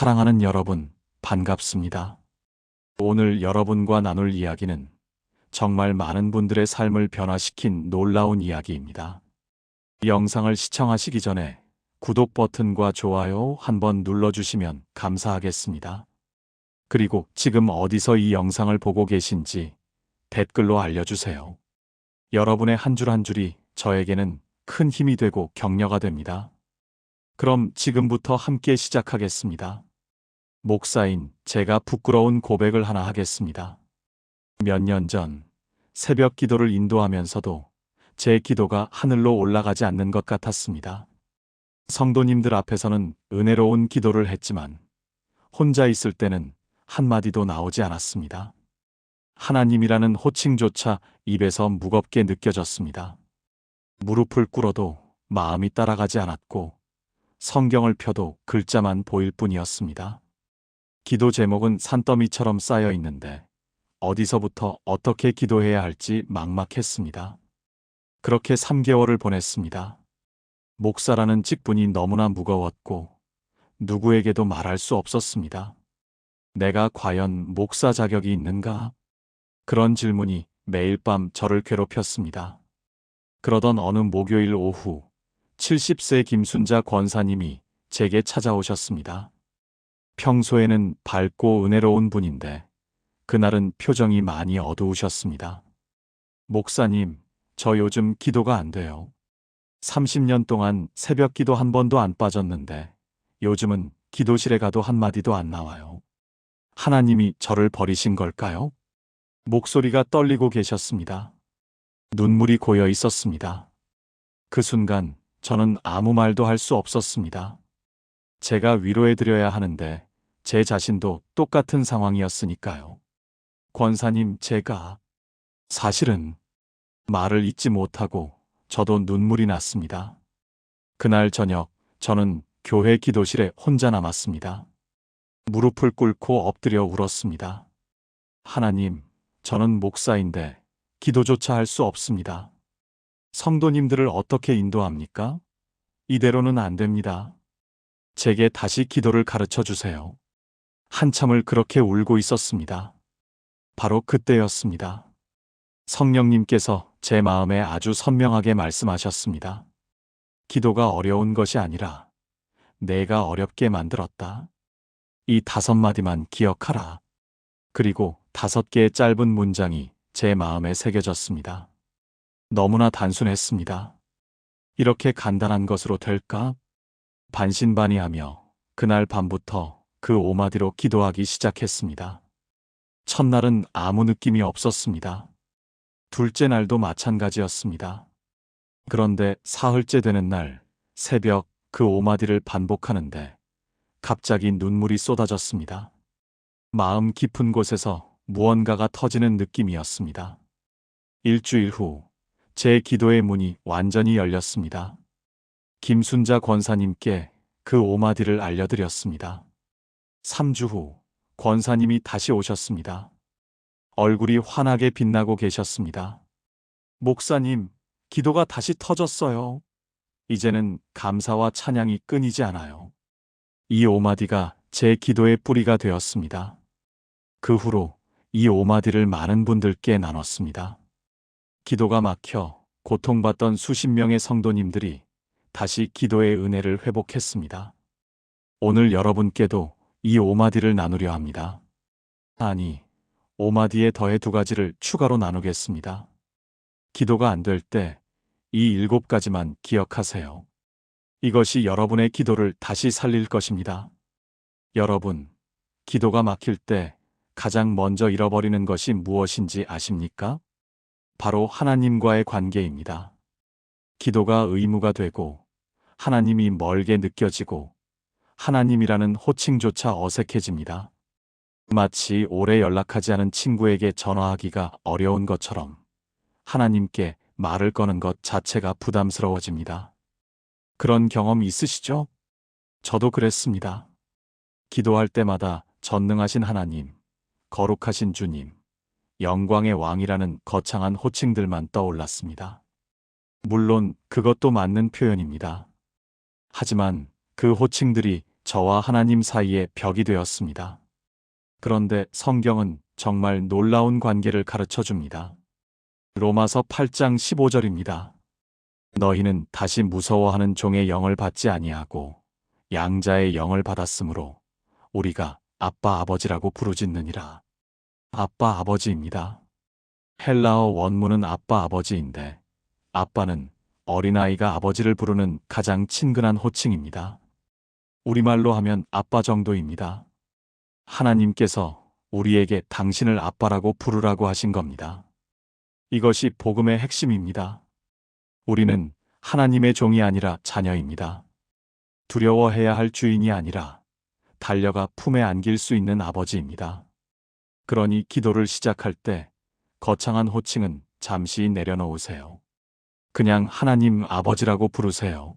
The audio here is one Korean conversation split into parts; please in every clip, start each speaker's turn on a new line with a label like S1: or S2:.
S1: 사랑하는 여러분, 반갑습니다. 오늘 여러분과 나눌 이야기는 정말 많은 분들의 삶을 변화시킨 놀라운 이야기입니다. 영상을 시청하시기 전에 구독 버튼과 좋아요 한번 눌러주시면 감사하겠습니다. 그리고 지금 어디서 이 영상을 보고 계신지 댓글로 알려주세요. 여러분의 한 줄 한 줄이 저에게는 큰 힘이 되고 격려가 됩니다. 그럼 지금부터 함께 시작하겠습니다. 목사인 제가 부끄러운 고백을 하나 하겠습니다. 몇 년 전 새벽 기도를 인도하면서도 제 기도가 하늘로 올라가지 않는 것 같았습니다. 성도님들 앞에서는 은혜로운 기도를 했지만 혼자 있을 때는 한마디도 나오지 않았습니다. 하나님이라는 호칭조차 입에서 무겁게 느껴졌습니다. 무릎을 꿇어도 마음이 따라가지 않았고 성경을 펴도 글자만 보일 뿐이었습니다. 기도 제목은 산더미처럼 쌓여 있는데 어디서부터 어떻게 기도해야 할지 막막했습니다. 그렇게 3개월을 보냈습니다. 목사라는 직분이 너무나 무거웠고 누구에게도 말할 수 없었습니다. 내가 과연 목사 자격이 있는가? 그런 질문이 매일 밤 저를 괴롭혔습니다. 그러던 어느 목요일 오후 70세 김순자 권사님이 제게 찾아오셨습니다. 평소에는 밝고 은혜로운 분인데 그날은 표정이 많이 어두우셨습니다. 목사님, 저 요즘 기도가 안 돼요. 30년 동안 새벽 기도 한 번도 안 빠졌는데 요즘은 기도실에 가도 한마디도 안 나와요. 하나님이 저를 버리신 걸까요? 목소리가 떨리고 계셨습니다. 눈물이 고여 있었습니다. 그 순간 저는 아무 말도 할 수 없었습니다. 제가 위로해드려야 하는데 제 자신도 똑같은 상황이었으니까요. 권사님, 제가 사실은 말을 잇지 못하고 저도 눈물이 났습니다. 그날 저녁 저는 교회 기도실에 혼자 남았습니다. 무릎을 꿇고 엎드려 울었습니다. 하나님, 저는 목사인데 기도조차 할 수 없습니다. 성도님들을 어떻게 인도합니까? 이대로는 안 됩니다. 제게 다시 기도를 가르쳐 주세요. 한참을 그렇게 울고 있었습니다. 바로 그때였습니다. 성령님께서 제 마음에 아주 선명하게 말씀하셨습니다. 기도가 어려운 것이 아니라 내가 어렵게 만들었다. 이 5마디만 기억하라. 그리고 5개의 짧은 문장이 제 마음에 새겨졌습니다. 너무나 단순했습니다. 이렇게 간단한 것으로 될까? 반신반의하며 그날 밤부터 그 5마디로 기도하기 시작했습니다. 첫날은 아무 느낌이 없었습니다. 둘째 날도 마찬가지였습니다. 그런데 사흘째 되는 날 새벽 그 5마디를 반복하는데 갑자기 눈물이 쏟아졌습니다. 마음 깊은 곳에서 무언가가 터지는 느낌이었습니다. 일주일 후 제 기도의 문이 완전히 열렸습니다. 김순자 권사님께 그 5마디를 알려드렸습니다. 3주 후 권사님이 다시 오셨습니다. 얼굴이 환하게 빛나고 계셨습니다. 목사님, 기도가 다시 터졌어요. 이제는 감사와 찬양이 끊이지 않아요. 이 5마디가 제 기도의 뿌리가 되었습니다. 그 후로 이 5마디를 많은 분들께 나눴습니다. 기도가 막혀 고통받던 수십 명의 성도님들이 다시 기도의 은혜를 회복했습니다. 오늘 여러분께도 이 5마디를 나누려 합니다. 아니, 5마디에 더해 2가지를 추가로 나누겠습니다. 기도가 안 될 때 이 7가지만 기억하세요. 이것이 여러분의 기도를 다시 살릴 것입니다. 여러분, 기도가 막힐 때 가장 먼저 잃어버리는 것이 무엇인지 아십니까? 바로 하나님과의 관계입니다. 기도가 의무가 되고 하나님이 멀게 느껴지고 하나님이라는 호칭조차 어색해집니다. 마치 오래 연락하지 않은 친구에게 전화하기가 어려운 것처럼 하나님께 말을 거는 것 자체가 부담스러워집니다. 그런 경험 있으시죠? 저도 그랬습니다. 기도할 때마다 전능하신 하나님, 거룩하신 주님, 영광의 왕이라는 거창한 호칭들만 떠올랐습니다. 물론 그것도 맞는 표현입니다. 하지만 그 호칭들이 저와 하나님 사이에 벽이 되었습니다. 그런데 성경은 정말 놀라운 관계를 가르쳐 줍니다. 로마서 8장 15절입니다. 너희는 다시 무서워하는 종의 영을 받지 아니하고 양자의 영을 받았으므로 우리가 아빠 아버지라고 부르짖느니라. 아빠 아버지입니다. 헬라어 원문은 아빠 아버지인데 아빠는 어린아이가 아버지를 부르는 가장 친근한 호칭입니다. 우리말로 하면 아빠 정도입니다. 하나님께서 우리에게 당신을 아빠라고 부르라고 하신 겁니다. 이것이 복음의 핵심입니다. 우리는 하나님의 종이 아니라 자녀입니다. 두려워해야 할 주인이 아니라 달려가 품에 안길 수 있는 아버지입니다. 그러니 기도를 시작할 때 거창한 호칭은 잠시 내려놓으세요. 그냥 하나님 아버지라고 부르세요.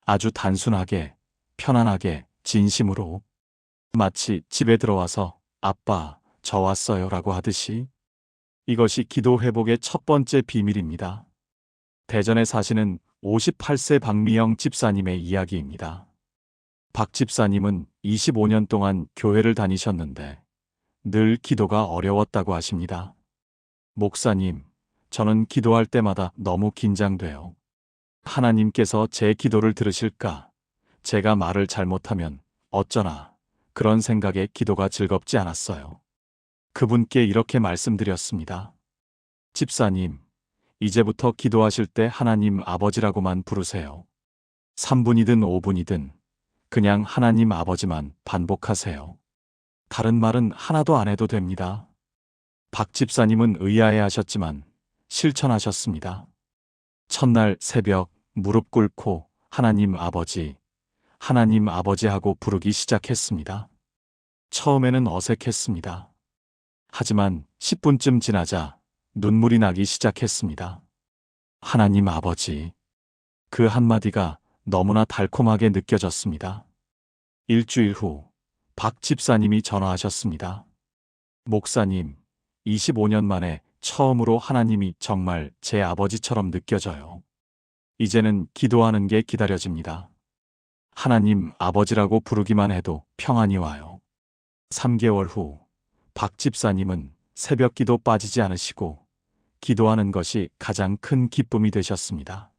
S1: 아주 단순하게, 편안하게, 진심으로. 마치 집에 들어와서 아빠, 저 왔어요 라고 하듯이. 이것이 기도 회복의 첫 번째 비밀입니다. 대전에 사시는 58세 박미영 집사님의 이야기입니다. 박 집사님은 25년 동안 교회를 다니셨는데 늘 기도가 어려웠다고 하십니다. 목사님, 저는 기도할 때마다 너무 긴장돼요. 하나님께서 제 기도를 들으실까? 제가 말을 잘못하면 어쩌나? 그런 생각에 기도가 즐겁지 않았어요. 그분께 이렇게 말씀드렸습니다. 집사님, 이제부터 기도하실 때 하나님 아버지라고만 부르세요. 3분이든 5분이든 그냥 하나님 아버지만 반복하세요. 다른 말은 하나도 안 해도 됩니다. 박 집사님은 의아해 하셨지만 실천하셨습니다. 첫날 새벽 무릎 꿇고 하나님 아버지 하고 부르기 시작했습니다. 처음에는 어색했습니다. 하지만 10분쯤 지나자 눈물이 나기 시작했습니다. 하나님 아버지. 그 한마디가 너무나 달콤하게 느껴졌습니다. 일주일 후 박 집사님이 전화하셨습니다. 목사님, 25년 만에 처음으로 하나님이 정말 제 아버지처럼 느껴져요. 이제는 기도하는 게 기다려집니다. 하나님 아버지라고 부르기만 해도 평안이 와요. 3개월 후 박 집사님은 새벽 기도 빠지지 않으시고 기도하는 것이 가장 큰 기쁨이 되셨습니다.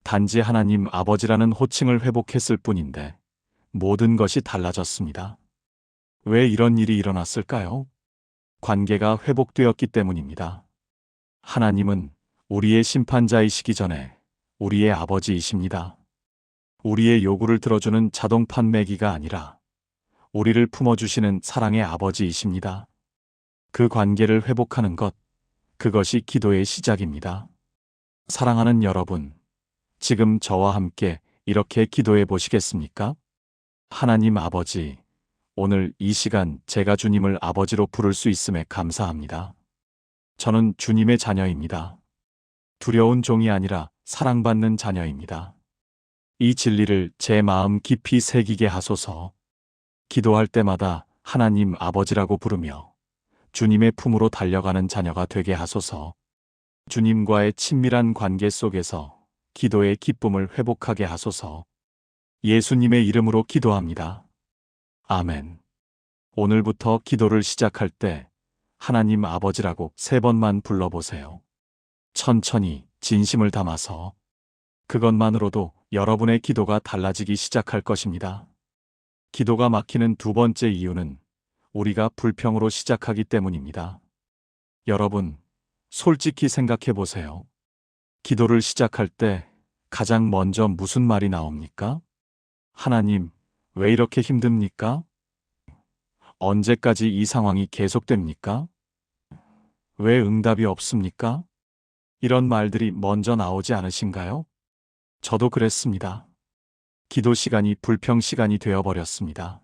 S1: 단지 하나님 아버지라는 호칭을 회복했을 뿐인데 모든 것이 달라졌습니다. 왜 이런 일이 일어났을까요? 관계가 회복되었기 때문입니다. 하나님은 우리의 심판자이시기 전에 우리의 아버지이십니다. 우리의 요구를 들어주는 자동 판매기가 아니라 우리를 품어주시는 사랑의 아버지이십니다. 그 관계를 회복하는 것, 그것이 기도의 시작입니다. 사랑하는 여러분, 지금 저와 함께 이렇게 기도해 보시겠습니까? 하나님 아버지, 오늘 이 시간 제가 주님을 아버지로 부를 수 있음에 감사합니다. 저는 주님의 자녀입니다. 두려운 종이 아니라 사랑받는 자녀입니다. 이 진리를 제 마음 깊이 새기게 하소서. 기도할 때마다 하나님 아버지라고 부르며 주님의 품으로 달려가는 자녀가 되게 하소서. 주님과의 친밀한 관계 속에서 기도의 기쁨을 회복하게 하소서. 예수님의 이름으로 기도합니다. 아멘. 오늘부터 기도를 시작할 때 하나님 아버지라고 3번만 불러보세요. 천천히 진심을 담아서. 그것만으로도 여러분의 기도가 달라지기 시작할 것입니다. 기도가 막히는 두 번째 이유는 우리가 불평으로 시작하기 때문입니다. 여러분, 솔직히 생각해 보세요. 기도를 시작할 때 가장 먼저 무슨 말이 나옵니까? 하나님, 왜 이렇게 힘듭니까? 언제까지 이 상황이 계속됩니까? 왜 응답이 없습니까? 이런 말들이 먼저 나오지 않으신가요? 저도 그랬습니다. 기도 시간이 불평 시간이 되어버렸습니다.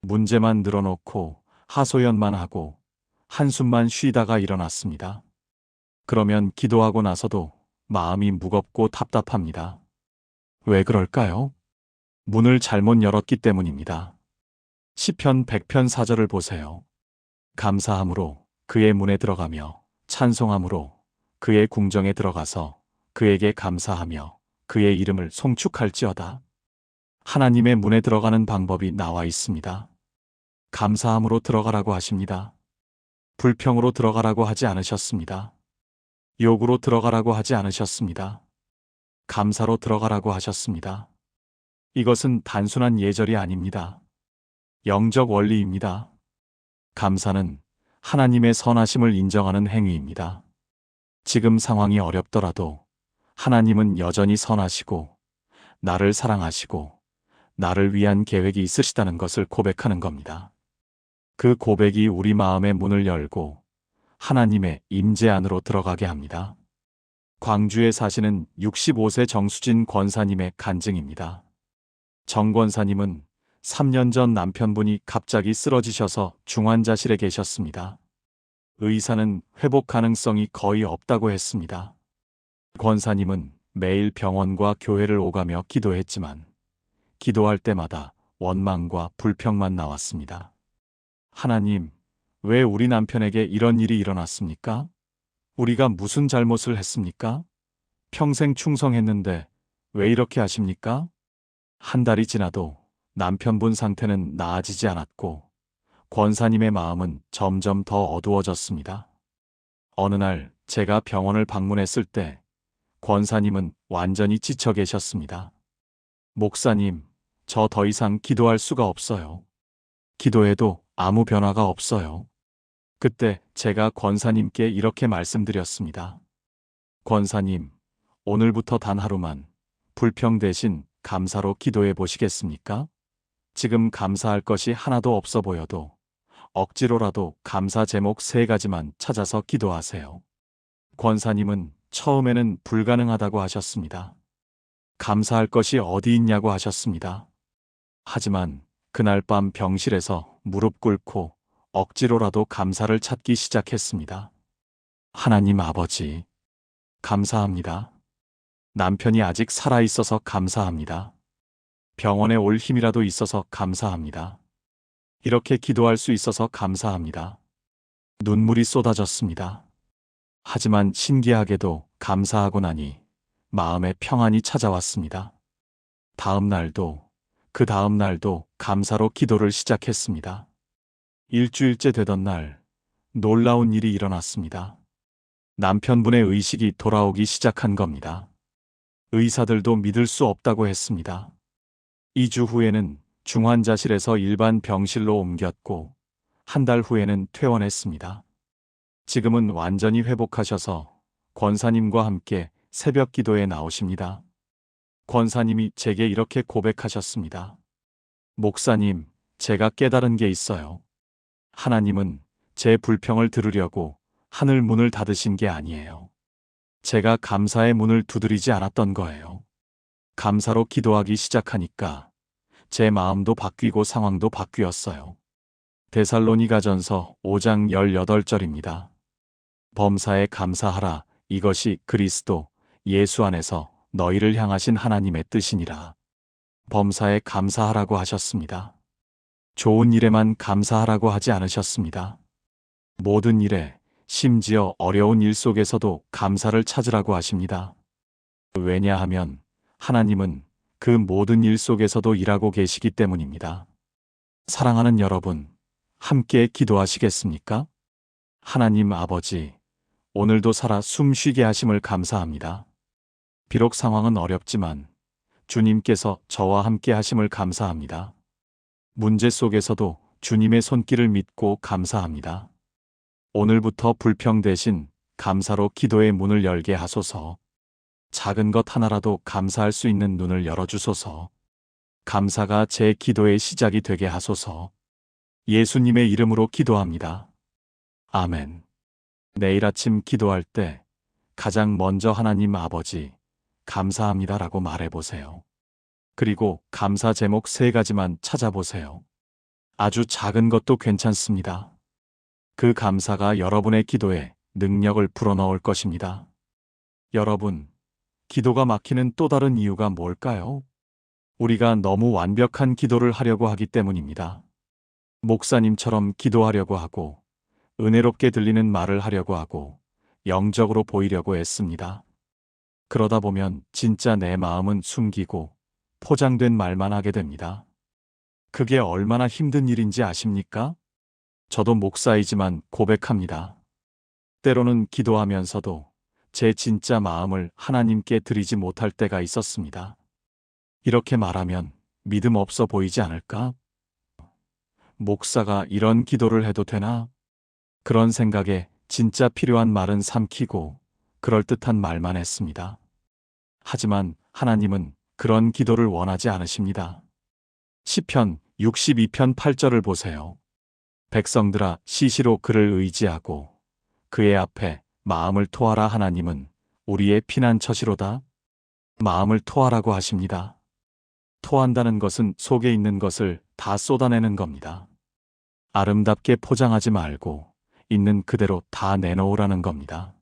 S1: 문제만 늘어놓고 하소연만 하고 한숨만 쉬다가 일어났습니다. 그러면 기도하고 나서도 마음이 무겁고 답답합니다. 왜 그럴까요? 문을 잘못 열었기 때문입니다. 시편 100편 4절을 보세요. 감사함으로 그의 문에 들어가며 찬송함으로 그의 궁정에 들어가서 그에게 감사하며 그의 이름을 송축할지어다. 하나님의 문에 들어가는 방법이 나와 있습니다. 감사함으로 들어가라고 하십니다. 불평으로 들어가라고 하지 않으셨습니다. 욕으로 들어가라고 하지 않으셨습니다. 감사로 들어가라고 하셨습니다. 이것은 단순한 예절이 아닙니다. 영적 원리입니다. 감사는 하나님의 선하심을 인정하는 행위입니다. 지금 상황이 어렵더라도 하나님은 여전히 선하시고 나를 사랑하시고 나를 위한 계획이 있으시다는 것을 고백하는 겁니다. 그 고백이 우리 마음의 문을 열고 하나님의 임재 안으로 들어가게 합니다. 광주에 사시는 65세 정수진 권사님의 간증입니다. 정 권사님은 3년 전 남편분이 갑자기 쓰러지셔서 중환자실에 계셨습니다. 의사는 회복 가능성이 거의 없다고 했습니다. 권사님은 매일 병원과 교회를 오가며 기도했지만 기도할 때마다 원망과 불평만 나왔습니다. 하나님, 왜 우리 남편에게 이런 일이 일어났습니까? 우리가 무슨 잘못을 했습니까? 평생 충성했는데 왜 이렇게 하십니까? 한 달이 지나도 남편분 상태는 나아지지 않았고 권사님의 마음은 점점 더 어두워졌습니다. 어느 날 제가 병원을 방문했을 때 권사님은 완전히 지쳐 계셨습니다. 목사님, 저 더 이상 기도할 수가 없어요. 기도해도 아무 변화가 없어요. 그때 제가 권사님께 이렇게 말씀드렸습니다. 권사님, 오늘부터 단 하루만 불평 대신 감사로 기도해 보시겠습니까? 지금 감사할 것이 하나도 없어 보여도 억지로라도 감사 제목 3가지만 찾아서 기도하세요. 권사님은 처음에는 불가능하다고 하셨습니다. 감사할 것이 어디 있냐고 하셨습니다. 하지만 그날 밤 병실에서 무릎 꿇고 억지로라도 감사를 찾기 시작했습니다. 하나님 아버지, 감사합니다. 남편이 아직 살아있어서 감사합니다. 병원에 올 힘이라도 있어서 감사합니다. 이렇게 기도할 수 있어서 감사합니다. 눈물이 쏟아졌습니다. 하지만 신기하게도 감사하고 나니 마음에 평안이 찾아왔습니다. 다음 날도 그 다음 날도 감사로 기도를 시작했습니다. 일주일째 되던 날 놀라운 일이 일어났습니다. 남편분의 의식이 돌아오기 시작한 겁니다. 의사들도 믿을 수 없다고 했습니다. 2주 후에는 중환자실에서 일반 병실로 옮겼고 한 달 후에는 퇴원했습니다. 지금은 완전히 회복하셔서 권사님과 함께 새벽 기도에 나오십니다. 권사님이 제게 이렇게 고백하셨습니다. 목사님, 제가 깨달은 게 있어요. 하나님은 제 불평을 들으려고 하늘 문을 닫으신 게 아니에요. 제가 감사의 문을 두드리지 않았던 거예요. 감사로 기도하기 시작하니까 제 마음도 바뀌고 상황도 바뀌었어요. 데살로니가전서 5장 18절입니다. 범사에 감사하라. 이것이 그리스도 예수 안에서 너희를 향하신 하나님의 뜻이니라. 범사에 감사하라고 하셨습니다. 좋은 일에만 감사하라고 하지 않으셨습니다. 모든 일에, 심지어 어려운 일 속에서도 감사를 찾으라고 하십니다. 왜냐하면 하나님은 그 모든 일 속에서도 일하고 계시기 때문입니다. 사랑하는 여러분, 함께 기도하시겠습니까? 하나님 아버지, 오늘도 살아 숨 쉬게 하심을 감사합니다. 비록 상황은 어렵지만 주님께서 저와 함께 하심을 감사합니다. 문제 속에서도 주님의 손길을 믿고 감사합니다. 오늘부터 불평 대신 감사로 기도의 문을 열게 하소서. 작은 것 하나라도 감사할 수 있는 눈을 열어주소서. 감사가 제 기도의 시작이 되게 하소서. 예수님의 이름으로 기도합니다. 아멘. 내일 아침 기도할 때 가장 먼저 하나님 아버지, 감사합니다라고 말해보세요. 그리고 감사 제목 3가지만 찾아보세요. 아주 작은 것도 괜찮습니다. 그 감사가 여러분의 기도에 능력을 불어넣을 것입니다. 여러분, 기도가 막히는 또 다른 이유가 뭘까요? 우리가 너무 완벽한 기도를 하려고 하기 때문입니다. 목사님처럼 기도하려고 하고, 은혜롭게 들리는 말을 하려고 하고, 영적으로 보이려고 애씁니다. 그러다 보면 진짜 내 마음은 숨기고 포장된 말만 하게 됩니다. 그게 얼마나 힘든 일인지 아십니까? 저도 목사이지만 고백합니다. 때로는 기도하면서도 제 진짜 마음을 하나님께 드리지 못할 때가 있었습니다. 이렇게 말하면 믿음 없어 보이지 않을까? 목사가 이런 기도를 해도 되나? 그런 생각에 진짜 필요한 말은 삼키고 그럴듯한 말만 했습니다. 하지만 하나님은 그런 기도를 원하지 않으십니다. 시편 62편 8절을 보세요. 백성들아 시시로 그를 의지하고 그의 앞에 마음을 토하라. 하나님은 우리의 피난처시로다. 마음을 토하라고 하십니다. 토한다는 것은 속에 있는 것을 다 쏟아내는 겁니다. 아름답게 포장하지 말고 있는 그대로 다 내놓으라는 겁니다.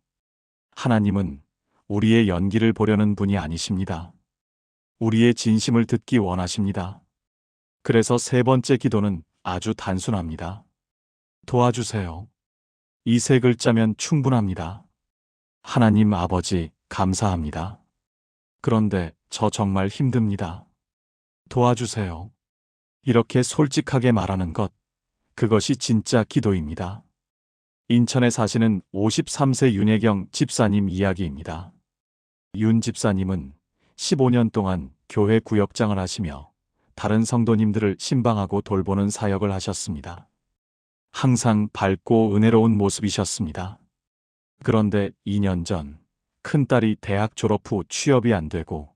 S1: 하나님은 우리의 연기를 보려는 분이 아니십니다. 우리의 진심을 듣기 원하십니다. 그래서 세 번째 기도는 아주 단순합니다. 도와주세요. 이 세 글자면 충분합니다. 하나님 아버지, 감사합니다. 그런데 저 정말 힘듭니다. 도와주세요. 이렇게 솔직하게 말하는 것, 그것이 진짜 기도입니다. 인천에 사시는 53세 윤혜경 집사님 이야기입니다. 윤 집사님은 15년 동안 교회 구역장을 하시며 다른 성도님들을 신방하고 돌보는 사역을 하셨습니다. 항상 밝고 은혜로운 모습이셨습니다. 그런데 2년 전 큰딸이 대학 졸업 후 취업이 안 되고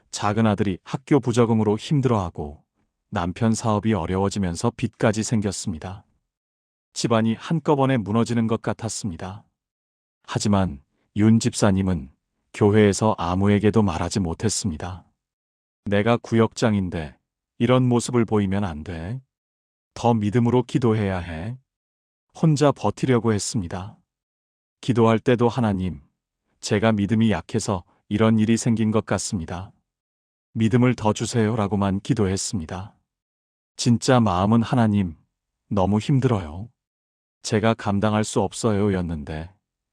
S1: 작은 아들이 학교 부적응으로 힘들어하고 남편 사업이 어려워지면서 빚까지 생겼습니다. 집안이 한꺼번에 무너지는 것 같았습니다. 하지만 윤 집사님은 교회에서 아무에게도 말하지 못했습니다. 내가 구역장인데 이런 모습을 보이면 안 돼. 더 믿음으로 기도해야 해. 혼자 버티려고 했습니다. 기도할 때도 하나님, 제가 믿음이 약해서 이런 일이 생긴 것 같습니다. 믿음을 더 주세요라고만 기도했습니다. 진짜 마음은 하나님, 너무 힘들어요. 제가 감당할 수 없어요 였는데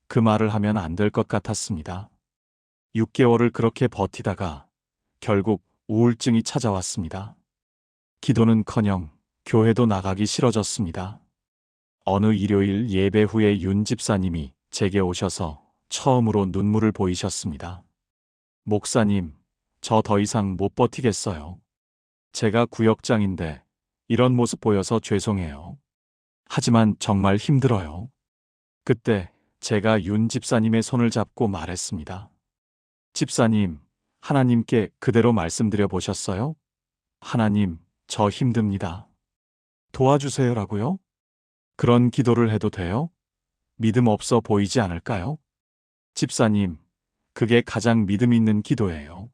S1: 그 말을 하면 안 될 것 같았습니다. 6개월을 그렇게 버티다가 결국 우울증이 찾아왔습니다. 기도는커녕 교회도 나가기 싫어졌습니다. 어느 일요일 예배 후에 윤 집사님이 제게 오셔서 처음으로 눈물을 보이셨습니다. 목사님, 저 더 이상 못 버티겠어요. 제가 구역장인데 이런 모습 보여서 죄송해요. 하지만 정말 힘들어요. 그때 제가 윤 집사님의 손을 잡고 말했습니다. 집사님, 하나님께 그대로 말씀드려 보셨어요? 하나님, 저 힘듭니다. 도와주세요라고요? 그런 기도를 해도 돼요? 믿음 없어 보이지 않을까요? 집사님, 그게 가장 믿음 있는 기도예요.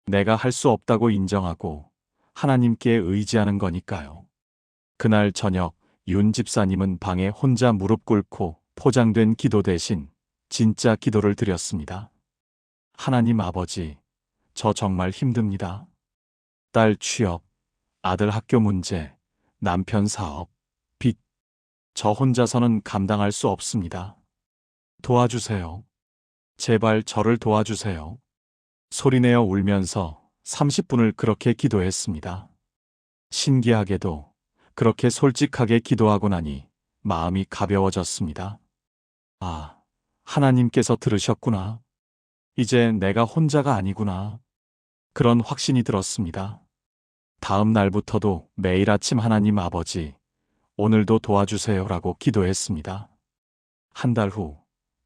S1: 내가 할 수 없다고 인정하고 하나님께 의지하는 거니까요. 그날 저녁 윤 집사님은 방에 혼자 무릎 꿇고 포장된 기도 대신 진짜 기도를 드렸습니다. 하나님 아버지, 저 정말 힘듭니다. 딸 취업, 아들 학교 문제, 남편 사업, 빚. 저 혼자서는 감당할 수 없습니다. 도와주세요. 제발 저를 도와주세요. 소리내어 울면서 30분을 그렇게 기도했습니다. 신기하게도 그렇게 솔직하게 기도하고 나니 마음이 가벼워졌습니다. 아, 하나님께서 들으셨구나. 이제 내가 혼자가 아니구나. 그런 확신이 들었습니다. 다음 날부터도 매일 아침 하나님 아버지, 오늘도 도와주세요라고 기도했습니다. 한 달 후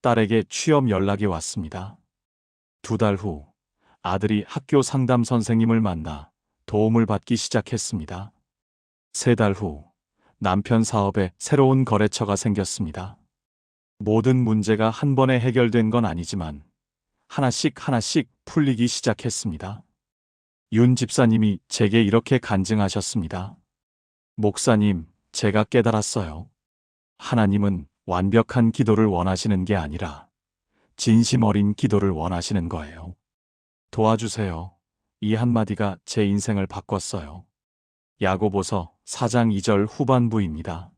S1: 딸에게 취업 연락이 왔습니다. 2달 후 아들이 학교 상담 선생님을 만나 도움을 받기 시작했습니다. 3달 후 남편 사업에 새로운 거래처가 생겼습니다. 모든 문제가 한 번에 해결된 건 아니지만 하나씩 풀리기 시작했습니다. 윤 집사님이 제게 이렇게 간증하셨습니다. 목사님, 제가 깨달았어요. 하나님은 완벽한 기도를 원하시는 게 아니라 진심 어린 기도를 원하시는 거예요. 도와주세요. 이 한마디가 제 인생을 바꿨어요. 야고보서 4장 2절 후반부입니다.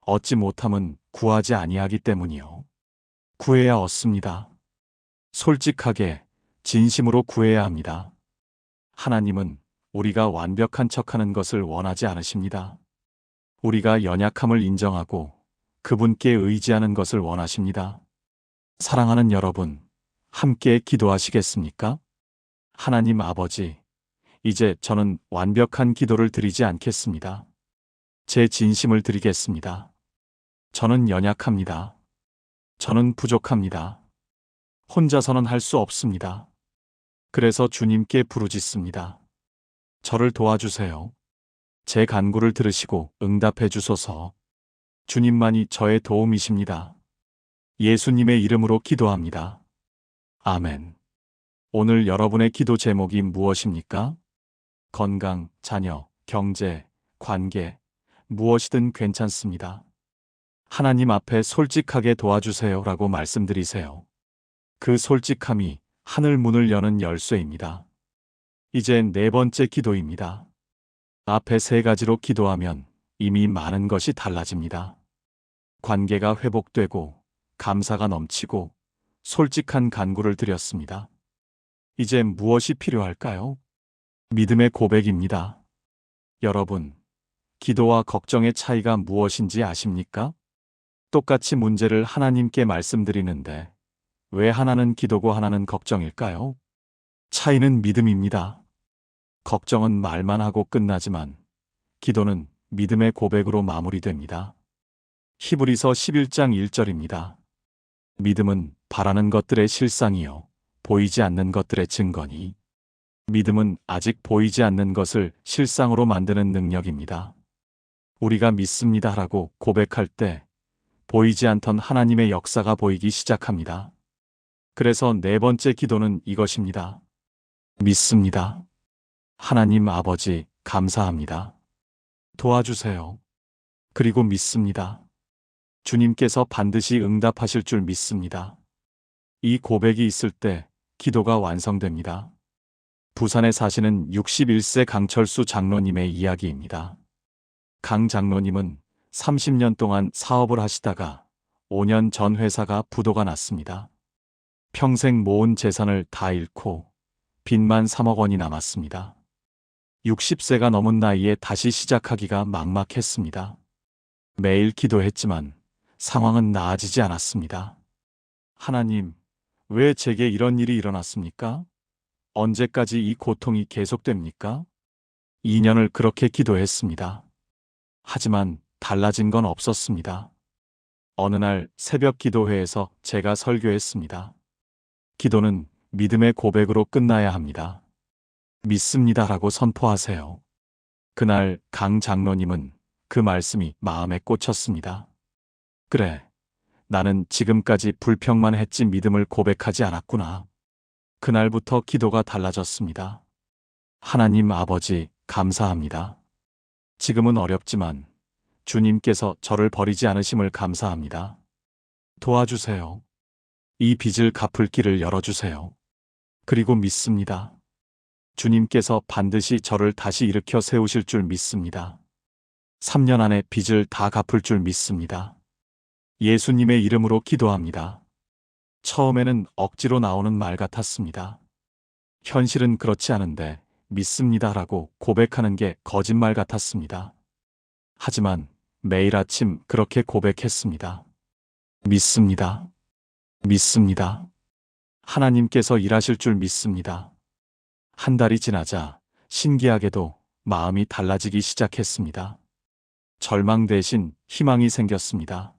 S1: 얻지 못함은 구하지 아니하기 때문이요. 구해야 얻습니다. 솔직하게, 진심으로 구해야 합니다. 하나님은 우리가 완벽한 척하는 것을 원하지 않으십니다. 우리가 연약함을 인정하고 그분께 의지하는 것을 원하십니다. 사랑하는 여러분, 함께 기도하시겠습니까? 하나님 아버지, 이제 저는 완벽한 기도를 드리지 않겠습니다. 제 진심을 드리겠습니다. 저는 연약합니다. 저는 부족합니다. 혼자서는 할 수 없습니다. 그래서 주님께 부르짖습니다. 저를 도와주세요. 제 간구를 들으시고 응답해 주소서. 주님만이 저의 도움이십니다. 예수님의 이름으로 기도합니다. 아멘. 오늘 여러분의 기도 제목이 무엇입니까? 건강, 자녀, 경제, 관계, 무엇이든 괜찮습니다. 하나님 앞에 솔직하게 도와주세요 라고 말씀드리세요. 그 솔직함이 하늘 문을 여는 열쇠입니다. 이제 네 번째 기도입니다. 앞에 세 가지로 기도하면 이미 많은 것이 달라집니다. 관계가 회복되고 감사가 넘치고 솔직한 간구를 드렸습니다. 이제 무엇이 필요할까요? 믿음의 고백입니다. 여러분, 기도와 걱정의 차이가 무엇인지 아십니까? 똑같이 문제를 하나님께 말씀드리는데 왜 하나는 기도고 하나는 걱정일까요? 차이는 믿음입니다. 걱정은 말만 하고 끝나지만 기도는 믿음의 고백으로 마무리됩니다. 히브리서 11장 1절입니다. 믿음은 바라는 것들의 실상이요 보이지 않는 것들의 증거니. 믿음은 아직 보이지 않는 것을 실상으로 만드는 능력입니다. 우리가 믿습니다라고 고백할 때 보이지 않던 하나님의 역사가 보이기 시작합니다. 그래서 네 번째 기도는 이것입니다. 믿습니다. 하나님 아버지, 감사합니다. 도와주세요. 그리고 믿습니다. 주님께서 반드시 응답하실 줄 믿습니다. 이 고백이 있을 때 기도가 완성됩니다. 부산에 사시는 61세 강철수 장로님의 이야기입니다. 강 장로님은 30년 동안 사업을 하시다가 5년 전 회사가 부도가 났습니다. 평생 모은 재산을 다 잃고 빚만 3억 원이 남았습니다. 60세가 넘은 나이에 다시 시작하기가 막막했습니다. 매일 기도했지만 상황은 나아지지 않았습니다. 하나님, 왜 제게 이런 일이 일어났습니까? 언제까지 이 고통이 계속됩니까? 2년을 그렇게 기도했습니다. 하지만 달라진 건 없었습니다. 어느 날 새벽 기도회에서 제가 설교했습니다. 기도는 믿음의 고백으로 끝나야 합니다. 믿습니다라고 선포하세요. 그날 강 장로님은 그 말씀이 마음에 꽂혔습니다. 그래, 나는 지금까지 불평만 했지 믿음을 고백하지 않았구나. 그날부터 기도가 달라졌습니다. 하나님 아버지, 감사합니다. 지금은 어렵지만 주님께서 저를 버리지 않으심을 감사합니다. 도와주세요. 이 빚을 갚을 길을 열어주세요. 그리고 믿습니다. 주님께서 반드시 저를 다시 일으켜 세우실 줄 믿습니다. 3년 안에 빚을 다 갚을 줄 믿습니다. 예수님의 이름으로 기도합니다. 처음에는 억지로 나오는 말 같았습니다. 현실은 그렇지 않은데 믿습니다라고 고백하는 게 거짓말 같았습니다. 하지만 매일 아침 그렇게 고백했습니다. 믿습니다. 믿습니다. 하나님께서 일하실 줄 믿습니다. 한 달이 지나자 신기하게도 마음이 달라지기 시작했습니다. 절망 대신 희망이 생겼습니다.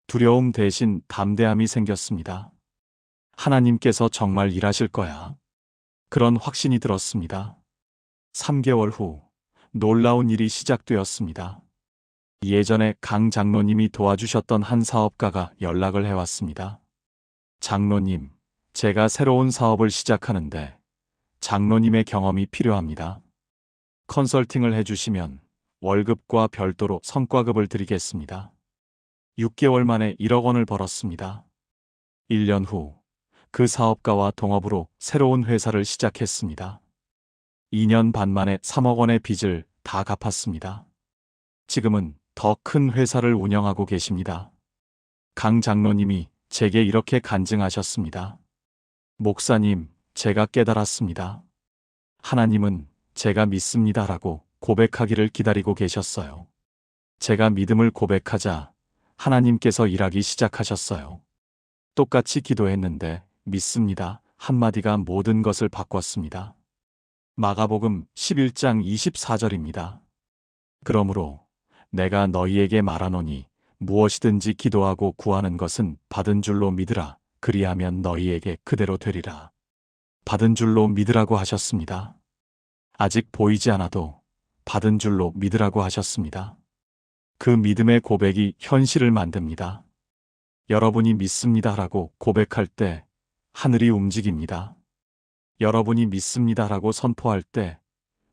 S1: 두려움 대신 담대함이 생겼습니다. 하나님께서 정말 일하실 거야. 그런 확신이 들었습니다. 3개월 후 놀라운 일이 시작되었습니다. 예전에 강 장로님이 도와주셨던 한 사업가가 연락을 해왔습니다. 장로님, 제가 새로운 사업을 시작하는데 장로님의 경험이 필요합니다. 컨설팅을 해주시면 월급과 별도로 성과급을 드리겠습니다. 6개월 만에 1억 원을 벌었습니다. 1년 후 그 사업가와 동업으로 새로운 회사를 시작했습니다. 2년 반 만에 3억 원의 빚을 다 갚았습니다. 지금은 더 큰 회사를 운영하고 계십니다. 강 장로님이 제게 이렇게 간증하셨습니다. 목사님, 제가 깨달았습니다. 하나님은 제가 믿습니다라고 고백하기를 기다리고 계셨어요. 제가 믿음을 고백하자 하나님께서 일하기 시작하셨어요. 똑같이 기도했는데 믿습니다 한마디가 모든 것을 바꿨습니다. 마가복음 11장 24절입니다. 그러므로 내가 너희에게 말하노니 무엇이든지 기도하고 구하는 것은 받은 줄로 믿으라. 그리하면 너희에게 그대로 되리라. 받은 줄로 믿으라고 하셨습니다. 아직 보이지 않아도 받은 줄로 믿으라고 하셨습니다. 그 믿음의 고백이 현실을 만듭니다. 여러분이 믿습니다라고 고백할 때 하늘이 움직입니다. 여러분이 믿습니다라고 선포할 때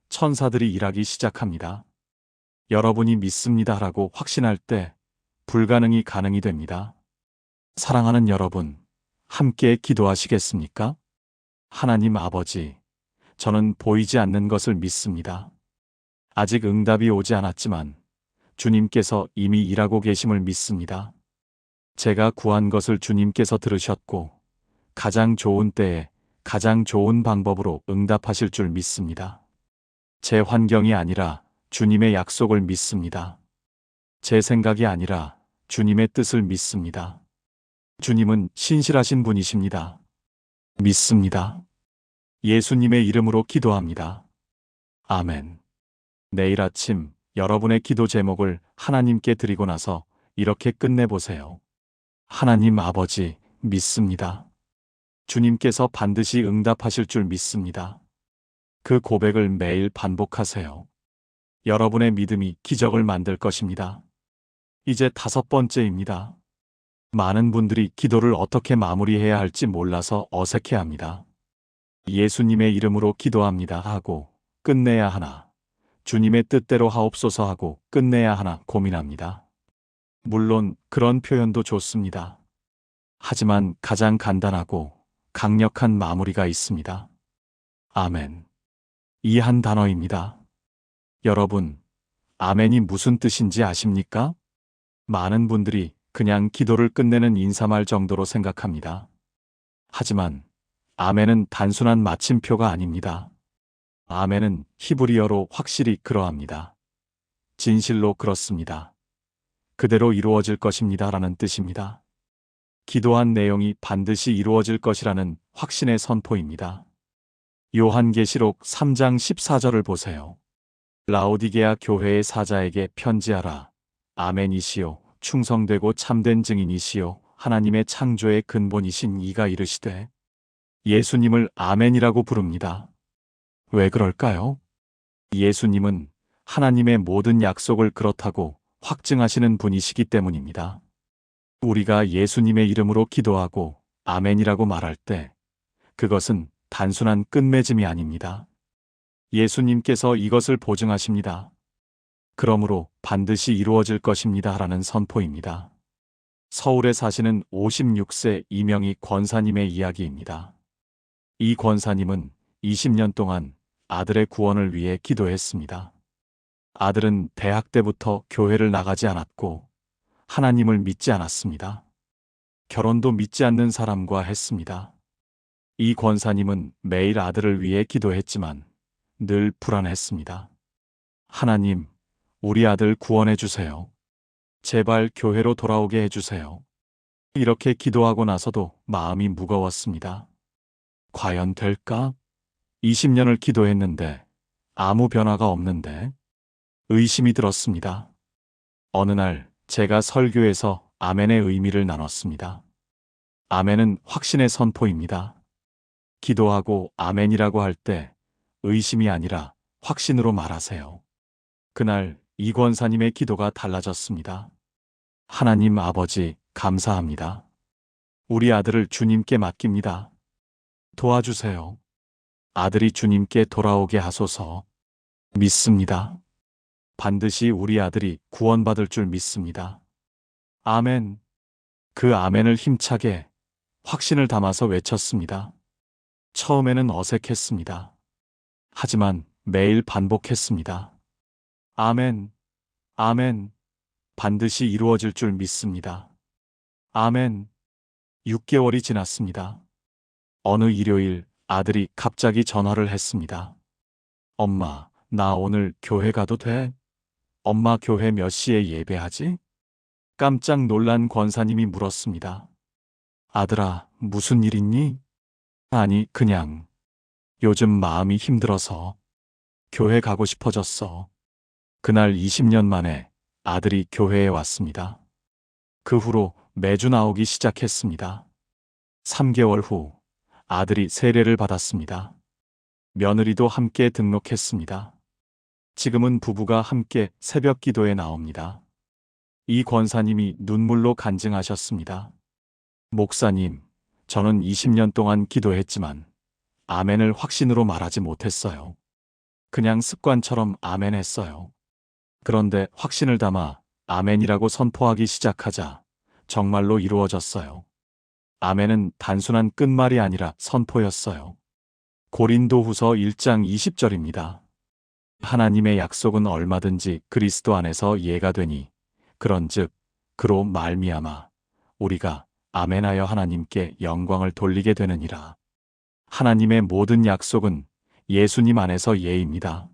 S1: 천사들이 일하기 시작합니다. 여러분이 믿습니다라고 확신할 때 불가능이 가능이 됩니다. 사랑하는 여러분, 함께 기도하시겠습니까? 하나님 아버지, 저는 보이지 않는 것을 믿습니다. 아직 응답이 오지 않았지만 주님께서 이미 일하고 계심을 믿습니다. 제가 구한 것을 주님께서 들으셨고 가장 좋은 때에 가장 좋은 방법으로 응답하실 줄 믿습니다. 제 환경이 아니라 주님의 약속을 믿습니다. 제 생각이 아니라 주님의 뜻을 믿습니다. 주님은 신실하신 분이십니다. 믿습니다. 예수님의 이름으로 기도합니다. 아멘. 내일 아침 여러분의 기도 제목을 하나님께 드리고 나서 이렇게 끝내보세요. 하나님 아버지, 믿습니다. 주님께서 반드시 응답하실 줄 믿습니다. 그 고백을 매일 반복하세요. 여러분의 믿음이 기적을 만들 것입니다. 이제 5번째입니다. 많은 분들이 기도를 어떻게 마무리해야 할지 몰라서 어색해합니다. 예수님의 이름으로 기도합니다 하고 끝내야 하나, 주님의 뜻대로 하옵소서 하고 끝내야 하나 고민합니다. 물론 그런 표현도 좋습니다. 하지만 가장 간단하고 강력한 마무리가 있습니다. 아멘. 이 한 단어입니다. 여러분, 아멘이 무슨 뜻인지 아십니까? 많은 분들이 그냥 기도를 끝내는 인사말 정도로 생각합니다. 하지만 아멘은 단순한 마침표가 아닙니다. 아멘은 히브리어로 확실히 그러합니다. 진실로 그렇습니다. 그대로 이루어질 것입니다 라는 뜻입니다. 기도한 내용이 반드시 이루어질 것이라는 확신의 선포입니다. 요한계시록 3장 14절을 보세요. 라오디게아 교회의 사자에게 편지하라. 아멘이시요 충성되고 참된 증인이시요 하나님의 창조의 근본이신 이가 이르시되. 예수님을 아멘이라고 부릅니다. 왜 그럴까요? 예수님은 하나님의 모든 약속을 그렇다고 확증하시는 분이시기 때문입니다. 우리가 예수님의 이름으로 기도하고 아멘이라고 말할 때 그것은 단순한 끝맺음이 아닙니다. 예수님께서 이것을 보증하십니다. 그러므로 반드시 이루어질 것입니다 라는 선포입니다. 서울에 사시는 56세 이명희 권사님의 이야기입니다. 이 권사님은 20년 동안 아들의 구원을 위해 기도했습니다. 아들은 대학 때부터 교회를 나가지 않았고 하나님을 믿지 않았습니다. 결혼도 믿지 않는 사람과 했습니다. 이 권사님은 매일 아들을 위해 기도했지만 늘 불안했습니다. 하나님, 우리 아들 구원해 주세요. 제발 교회로 돌아오게 해주세요. 이렇게 기도하고 나서도 마음이 무거웠습니다. 과연 될까? 20년을 기도했는데 아무 변화가 없는데 의심이 들었습니다. 어느 날 제가 설교에서 아멘의 의미를 나눴습니다. 아멘은 확신의 선포입니다. 기도하고 아멘이라고 할 때 의심이 아니라 확신으로 말하세요. 그날 이 권사님의 기도가 달라졌습니다. 하나님 아버지, 감사합니다. 우리 아들을 주님께 맡깁니다. 도와주세요. 아들이 주님께 돌아오게 하소서. 믿습니다. 반드시 우리 아들이 구원받을 줄 믿습니다. 아멘. 그 아멘을 힘차게 확신을 담아서 외쳤습니다. 처음에는 어색했습니다. 하지만 매일 반복했습니다. 아멘, 아멘. 반드시 이루어질 줄 믿습니다. 아멘. 6개월이 지났습니다. 어느 일요일 아들이 갑자기 전화를 했습니다. 엄마, 나 오늘 교회 가도 돼? 엄마 교회 몇 시에 예배하지? 깜짝 놀란 권사님이 물었습니다. 아들아, 무슨 일 있니? 아니, 그냥 요즘 마음이 힘들어서 교회 가고 싶어졌어. 그날 20년 만에 아들이 교회에 왔습니다. 그 후로 매주 나오기 시작했습니다. 3개월 후 아들이 세례를 받았습니다. 며느리도 함께 등록했습니다. 지금은 부부가 함께 새벽 기도에 나옵니다. 이 권사님이 눈물로 간증하셨습니다. 목사님, 저는 20년 동안 기도했지만 아멘을 확신으로 말하지 못했어요. 그냥 습관처럼 아멘 했어요. 그런데 확신을 담아 아멘이라고 선포하기 시작하자 정말로 이루어졌어요. 아멘은 단순한 끝말이 아니라 선포였어요. 고린도후서 1장 20절입니다. 하나님의 약속은 얼마든지 그리스도 안에서 예가 되니 그런즉 그로 말미암아 우리가 아멘하여 하나님께 영광을 돌리게 되느니라. 하나님의 모든 약속은 예수님 안에서 예입니다.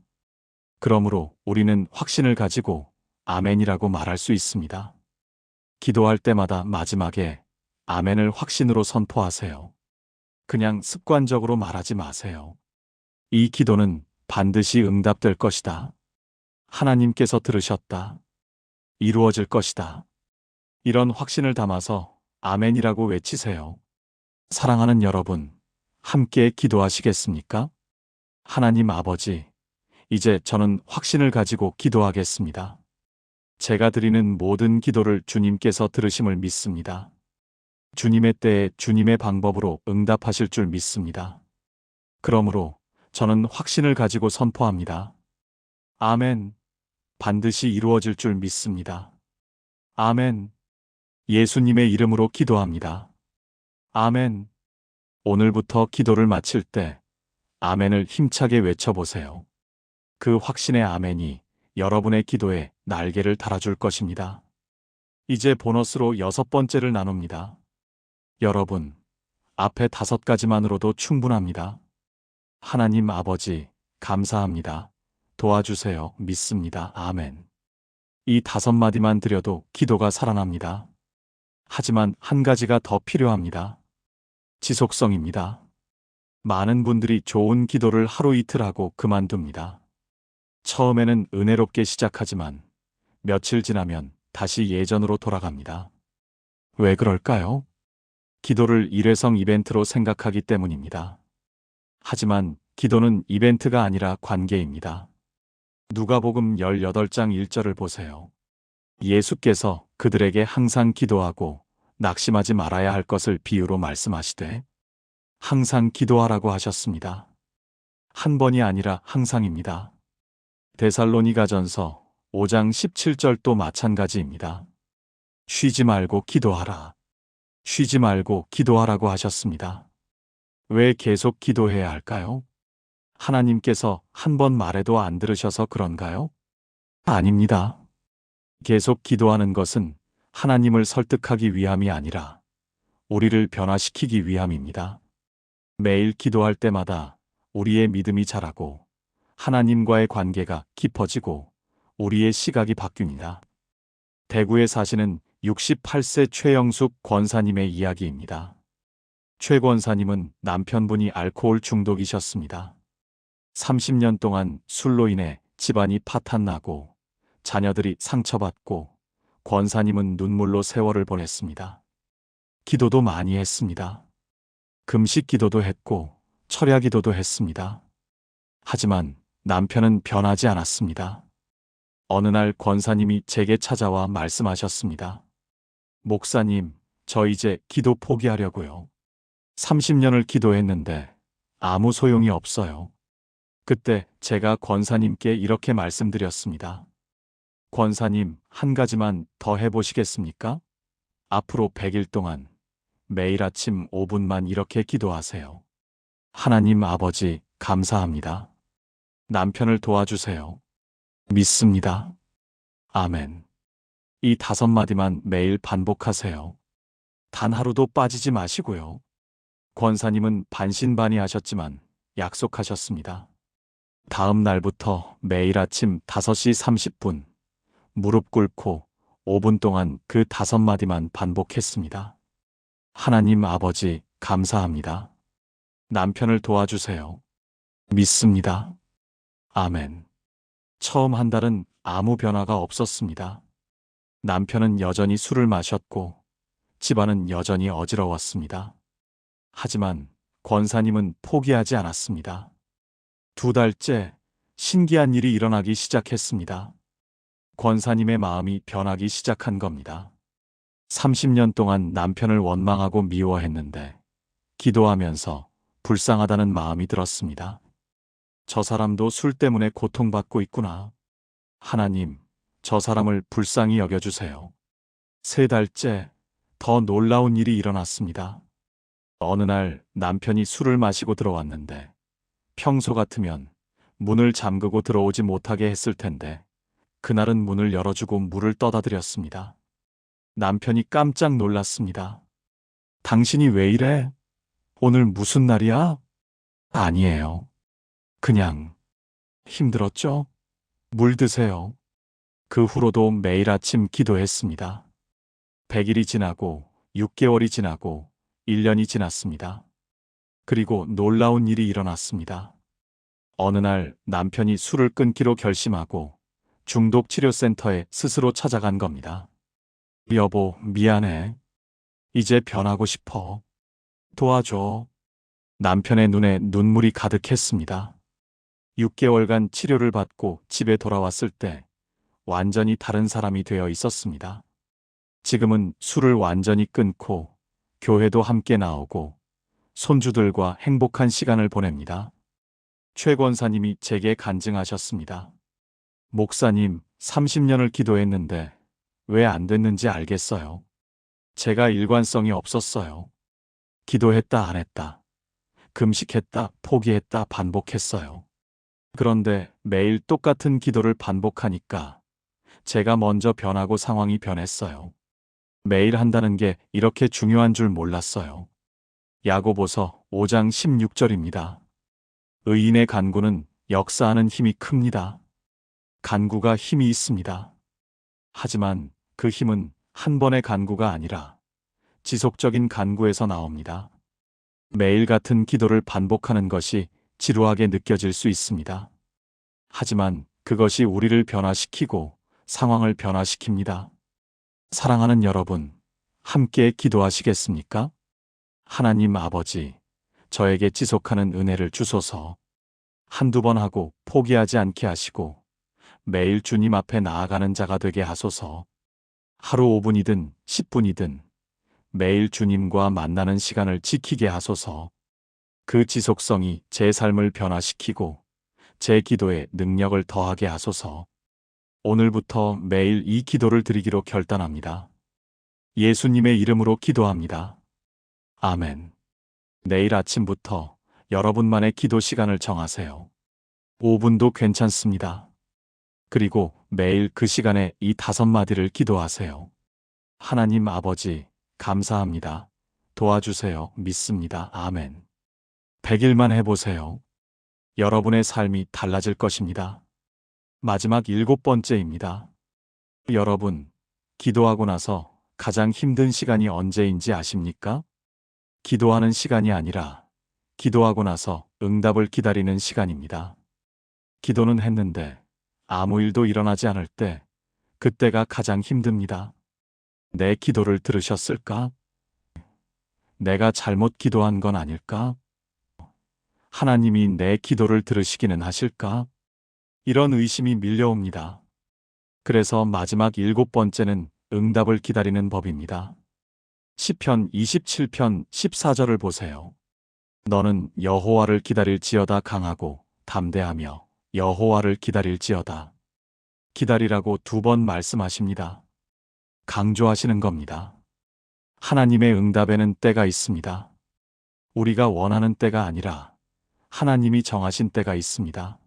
S1: 그러므로 우리는 확신을 가지고 아멘이라고 말할 수 있습니다. 기도할 때마다 마지막에 아멘을 확신으로 선포하세요. 그냥 습관적으로 말하지 마세요. 이 기도는 반드시 응답될 것이다. 하나님께서 들으셨다. 이루어질 것이다. 이런 확신을 담아서 아멘이라고 외치세요. 사랑하는 여러분, 함께 기도하시겠습니까? 하나님 아버지, 이제 저는 확신을 가지고 기도하겠습니다. 제가 드리는 모든 기도를 주님께서 들으심을 믿습니다. 주님의 때에 주님의 방법으로 응답하실 줄 믿습니다. 그러므로 저는 확신을 가지고 선포합니다. 아멘. 반드시 이루어질 줄 믿습니다. 아멘. 예수님의 이름으로 기도합니다. 아멘. 오늘부터 기도를 마칠 때 아멘을 힘차게 외쳐보세요. 그 확신의 아멘이 여러분의 기도에 날개를 달아줄 것입니다. 이제 보너스로 6번째를 나눕니다. 여러분, 앞에 5가지만으로도 충분합니다. 하나님 아버지, 감사합니다. 도와주세요. 믿습니다. 아멘. 이 5마디만 드려도 기도가 살아납니다. 하지만 한 가지가 더 필요합니다. 지속성입니다. 많은 분들이 좋은 기도를 하루 이틀 하고 그만둡니다. 처음에는 은혜롭게 시작하지만 며칠 지나면 다시 예전으로 돌아갑니다. 왜 그럴까요? 기도를 일회성 이벤트로 생각하기 때문입니다. 하지만 기도는 이벤트가 아니라 관계입니다. 누가복음 18장 1절을 보세요. 예수께서 그들에게 항상 기도하고 낙심하지 말아야 할 것을 비유로 말씀하시되 항상 기도하라고 하셨습니다. 한 번이 아니라 항상입니다. 데살로니가전서 5장 17절도 마찬가지입니다. 쉬지 말고 기도하라. 쉬지 말고 기도하라고 하셨습니다. 왜 계속 기도해야 할까요? 하나님께서 한 번 말해도 안 들으셔서 그런가요? 아닙니다. 계속 기도하는 것은 하나님을 설득하기 위함이 아니라 우리를 변화시키기 위함입니다. 매일 기도할 때마다 우리의 믿음이 자라고 하나님과의 관계가 깊어지고 우리의 시각이 바뀝니다. 대구에 사시는 68세 최영숙 권사님의 이야기입니다. 최 권사님은 남편분이 알코올 중독이셨습니다. 30년 동안 술로 인해 집안이 파탄나고 자녀들이 상처받고 권사님은 눈물로 세월을 보냈습니다. 기도도 많이 했습니다. 금식 기도도 했고 철야 기도도 했습니다. 하지만 남편은 변하지 않았습니다. 어느 날 권사님이 제게 찾아와 말씀하셨습니다. 목사님, 저 이제 기도 포기하려고요. 30년을 기도했는데 아무 소용이 없어요. 그때 제가 권사님께 이렇게 말씀드렸습니다. 권사님, 한 가지만 더 해보시겠습니까? 앞으로 100일 동안 매일 아침 5분만 이렇게 기도하세요. 하나님 아버지, 감사합니다. 남편을 도와주세요. 믿습니다. 아멘. 이 5마디만 매일 반복하세요. 단 하루도 빠지지 마시고요. 권사님은 반신반의하셨지만 약속하셨습니다. 다음 날부터 매일 아침 5시 30분 무릎 꿇고 5분 동안 그 5마디만 반복했습니다. 하나님 아버지, 감사합니다. 남편을 도와주세요. 믿습니다. 아멘. 처음 한 달은 아무 변화가 없었습니다. 남편은 여전히 술을 마셨고 집안은 여전히 어지러웠습니다. 하지만 권사님은 포기하지 않았습니다. 2달째 신기한 일이 일어나기 시작했습니다. 권사님의 마음이 변하기 시작한 겁니다. 30년 동안 남편을 원망하고 미워했는데 기도하면서 불쌍하다는 마음이 들었습니다. 저 사람도 술 때문에 고통받고 있구나. 하나님, 저 사람을 불쌍히 여겨주세요. 3달째 더 놀라운 일이 일어났습니다. 어느 날 남편이 술을 마시고 들어왔는데 평소 같으면 문을 잠그고 들어오지 못하게 했을 텐데 그날은 문을 열어주고 물을 떠다 드렸습니다. 남편이 깜짝 놀랐습니다. 당신이 왜 이래? 오늘 무슨 날이야? 아니에요. 그냥 힘들었죠? 물 드세요. 그 후로도 매일 아침 기도했습니다. 100일이 지나고 6개월이 지나고 1년이 지났습니다. 그리고 놀라운 일이 일어났습니다. 어느 날 남편이 술을 끊기로 결심하고 중독치료센터에 스스로 찾아간 겁니다. 여보, 미안해. 이제 변하고 싶어. 도와줘. 남편의 눈에 눈물이 가득했습니다. 6개월간 치료를 받고 집에 돌아왔을 때 완전히 다른 사람이 되어 있었습니다. 지금은 술을 완전히 끊고 교회도 함께 나오고 손주들과 행복한 시간을 보냅니다. 최 권사님이 제게 간증하셨습니다. 목사님, 30년을 기도했는데 왜 안 됐는지 알겠어요. 제가 일관성이 없었어요. 기도했다 안 했다. 금식했다 포기했다 반복했어요. 그런데 매일 똑같은 기도를 반복하니까 제가 먼저 변하고 상황이 변했어요. 매일 한다는 게 이렇게 중요한 줄 몰랐어요. 야고보서 5장 16절입니다. 의인의 간구는 역사하는 힘이 큽니다. 간구가 힘이 있습니다. 하지만 그 힘은 한 번의 간구가 아니라 지속적인 간구에서 나옵니다. 매일 같은 기도를 반복하는 것이 지루하게 느껴질 수 있습니다. 하지만 그것이 우리를 변화시키고 상황을 변화시킵니다. 사랑하는 여러분, 함께 기도하시겠습니까? 하나님 아버지, 저에게 지속하는 은혜를 주소서. 한두 번 하고 포기하지 않게 하시고 매일 주님 앞에 나아가는 자가 되게 하소서. 하루 5분이든 10분이든 매일 주님과 만나는 시간을 지키게 하소서. 그 지속성이 제 삶을 변화시키고 제 기도에 능력을 더하게 하소서. 오늘부터 매일 이 기도를 드리기로 결단합니다. 예수님의 이름으로 기도합니다. 아멘. 내일 아침부터 여러분만의 기도 시간을 정하세요. 5분도 괜찮습니다. 그리고 매일 그 시간에 이 5마디를 기도하세요. 하나님 아버지, 감사합니다. 도와주세요. 믿습니다. 아멘. 100일만 해보세요. 여러분의 삶이 달라질 것입니다. 마지막 7번째입니다. 여러분, 기도하고 나서 가장 힘든 시간이 언제인지 아십니까? 기도하는 시간이 아니라 기도하고 나서 응답을 기다리는 시간입니다. 기도는 했는데 아무 일도 일어나지 않을 때 그때가 가장 힘듭니다. 내 기도를 들으셨을까? 내가 잘못 기도한 건 아닐까? 하나님이 내 기도를 들으시기는 하실까? 이런 의심이 밀려옵니다. 그래서 마지막 7번째는 응답을 기다리는 법입니다. 시편 27편 14절을 보세요. 너는 여호와를 기다릴지어다 강하고 담대하며 여호와를 기다릴지어다. 기다리라고 2번 말씀하십니다. 강조하시는 겁니다. 하나님의 응답에는 때가 있습니다. 우리가 원하는 때가 아니라 하나님이 정하신 때가 있습니다.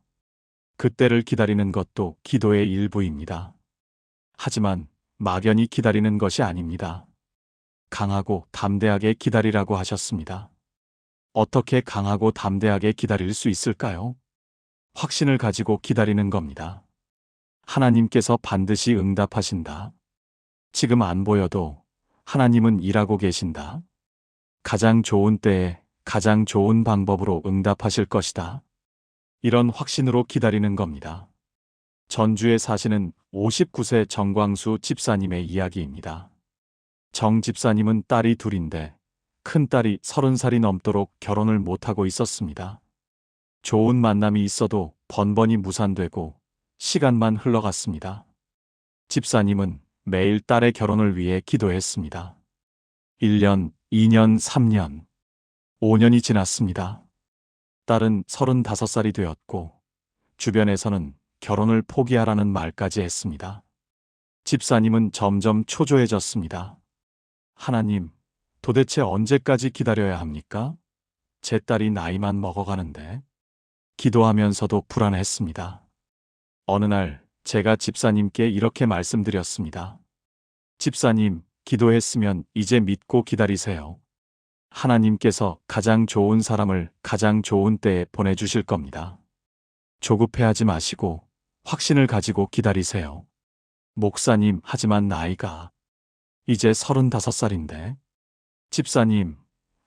S1: 그 때를 기다리는 것도 기도의 일부입니다. 하지만 막연히 기다리는 것이 아닙니다. 강하고 담대하게 기다리라고 하셨습니다. 어떻게 강하고 담대하게 기다릴 수 있을까요? 확신을 가지고 기다리는 겁니다. 하나님께서 반드시 응답하신다. 지금 안 보여도 하나님은 일하고 계신다. 가장 좋은 때에 가장 좋은 방법으로 응답하실 것이다. 이런 확신으로 기다리는 겁니다. 전주에 사시는 59세 정광수 집사님의 이야기입니다. 정 집사님은 딸이 둘인데 큰딸이 30살이 넘도록 결혼을 못하고 있었습니다. 좋은 만남이 있어도 번번이 무산되고 시간만 흘러갔습니다. 집사님은 매일 딸의 결혼을 위해 기도했습니다. 1년, 2년, 3년, 5년이 지났습니다. 딸은 35살이 되었고 주변에서는 결혼을 포기하라는 말까지 했습니다. 집사님은 점점 초조해졌습니다. 하나님, 도대체 언제까지 기다려야 합니까? 제 딸이 나이만 먹어가는데. 기도하면서도 불안했습니다. 어느 날 제가 집사님께 이렇게 말씀드렸습니다. 집사님, 기도했으면 이제 믿고 기다리세요. 하나님께서 가장 좋은 사람을 가장 좋은 때에 보내주실 겁니다. 조급해하지 마시고 확신을 가지고 기다리세요. 목사님, 하지만 나이가 이제 35살인데. 집사님,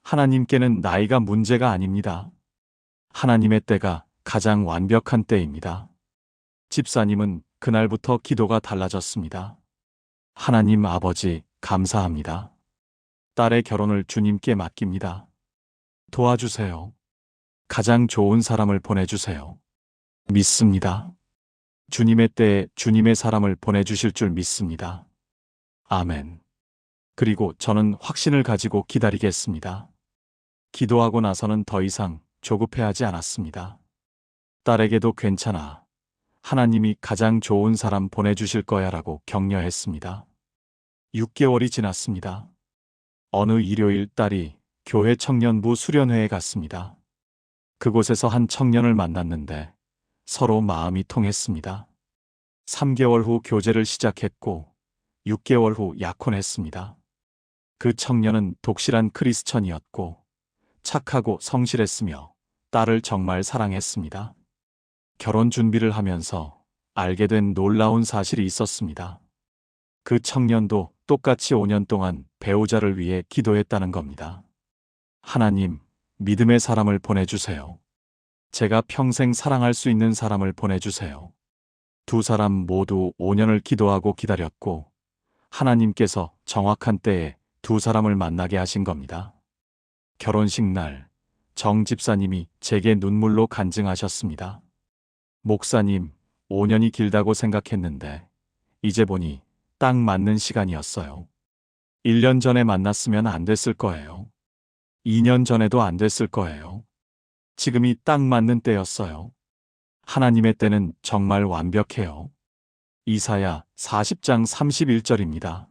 S1: 하나님께는 나이가 문제가 아닙니다. 하나님의 때가 가장 완벽한 때입니다. 집사님은 그날부터 기도가 달라졌습니다. 하나님 아버지, 감사합니다. 딸의 결혼을 주님께 맡깁니다. 도와주세요. 가장 좋은 사람을 보내주세요. 믿습니다. 주님의 때에 주님의 사람을 보내주실 줄 믿습니다. 아멘. 그리고 저는 확신을 가지고 기다리겠습니다. 기도하고 나서는 더 이상 조급해하지 않았습니다. 딸에게도 괜찮아. 하나님이 가장 좋은 사람 보내주실 거야 라고 격려했습니다. 6개월이 지났습니다. 어느 일요일 딸이 교회 청년부 수련회에 갔습니다. 그곳에서 한 청년을 만났는데 서로 마음이 통했습니다. 3개월 후 교제를 시작했고 6개월 후 약혼했습니다. 그 청년은 독실한 크리스천이었고 착하고 성실했으며 딸을 정말 사랑했습니다. 결혼 준비를 하면서 알게 된 놀라운 사실이 있었습니다. 그 청년도 똑같이 5년 동안 배우자를 위해 기도했다는 겁니다. 하나님, 믿음의 사람을 보내주세요. 제가 평생 사랑할 수 있는 사람을 보내주세요. 두 사람 모두 5년을 기도하고 기다렸고 하나님께서 정확한 때에 두 사람을 만나게 하신 겁니다. 결혼식 날, 정 집사님이 제게 눈물로 간증하셨습니다. 목사님, 5년이 길다고 생각했는데 이제 보니 딱 맞는 시간이었어요. 1년 전에 만났으면 안 됐을 거예요. 2년 전에도 안 됐을 거예요. 지금이 딱 맞는 때였어요. 하나님의 때는 정말 완벽해요. 이사야 40장 31절입니다.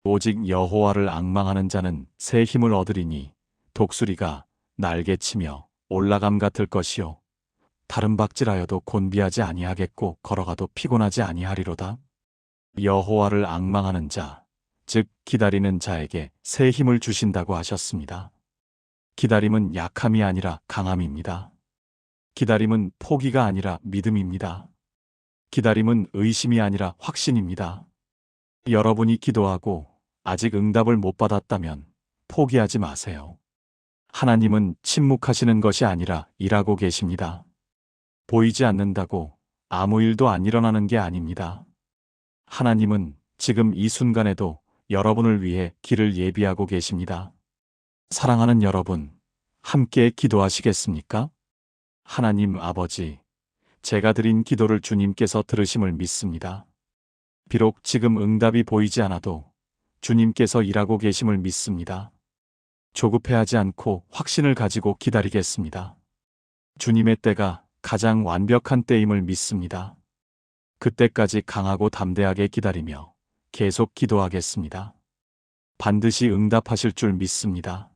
S1: 오직 여호와를 앙망하는 자는 새 힘을 얻으리니 독수리가 날개치며 올라감 같을 것이요 다른 박질하여도 곤비하지 아니하겠고 걸어가도 피곤하지 아니하리로다. 여호와를 앙망하는 자, 즉 기다리는 자에게 새 힘을 주신다고 하셨습니다. 기다림은 약함이 아니라 강함입니다. 기다림은 포기가 아니라 믿음입니다. 기다림은 의심이 아니라 확신입니다. 여러분이 기도하고 아직 응답을 못 받았다면 포기하지 마세요. 하나님은 침묵하시는 것이 아니라 일하고 계십니다. 보이지 않는다고 아무 일도 안 일어나는 게 아닙니다. 하나님은 지금 이 순간에도 여러분을 위해 길을 예비하고 계십니다. 사랑하는 여러분, 함께 기도하시겠습니까? 하나님 아버지, 제가 드린 기도를 주님께서 들으심을 믿습니다. 비록 지금 응답이 보이지 않아도 주님께서 일하고 계심을 믿습니다. 조급해하지 않고 확신을 가지고 기다리겠습니다. 주님의 때가 가장 완벽한 때임을 믿습니다. 그때까지 강하고 담대하게 기다리며 계속 기도하겠습니다. 반드시 응답하실 줄 믿습니다.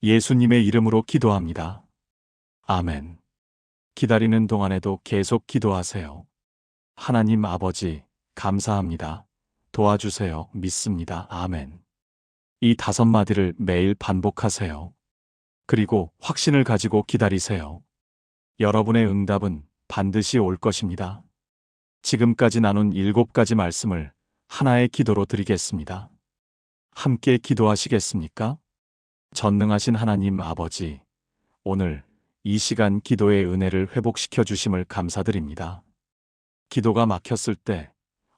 S1: 예수님의 이름으로 기도합니다. 아멘. 기다리는 동안에도 계속 기도하세요. 하나님 아버지, 감사합니다. 도와주세요. 믿습니다. 아멘. 이 5마디를 매일 반복하세요. 그리고 확신을 가지고 기다리세요. 여러분의 응답은 반드시 올 것입니다. 지금까지 나눈 7가지 말씀을 하나의 기도로 드리겠습니다. 함께 기도하시겠습니까? 전능하신 하나님 아버지, 오늘 이 시간 기도의 은혜를 회복시켜 주심을 감사드립니다. 기도가 막혔을 때,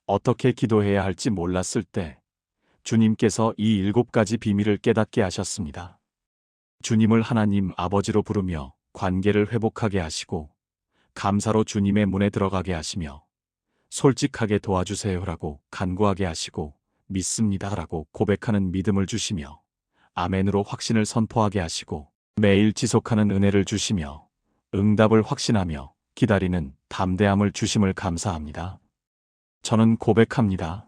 S1: 어떻게 기도해야 할지 몰랐을 때, 주님께서 이 7가지 비밀을 깨닫게 하셨습니다. 주님을 하나님 아버지로 부르며 관계를 회복하게 하시고, 감사로 주님의 문에 들어가게 하시며, 솔직하게 도와주세요라고 간구하게 하시고, 믿습니다라고 고백하는 믿음을 주시며, 아멘으로 확신을 선포하게 하시고, 매일 지속하는 은혜를 주시며, 응답을 확신하며 기다리는 담대함을 주심을 감사합니다. 저는 고백합니다.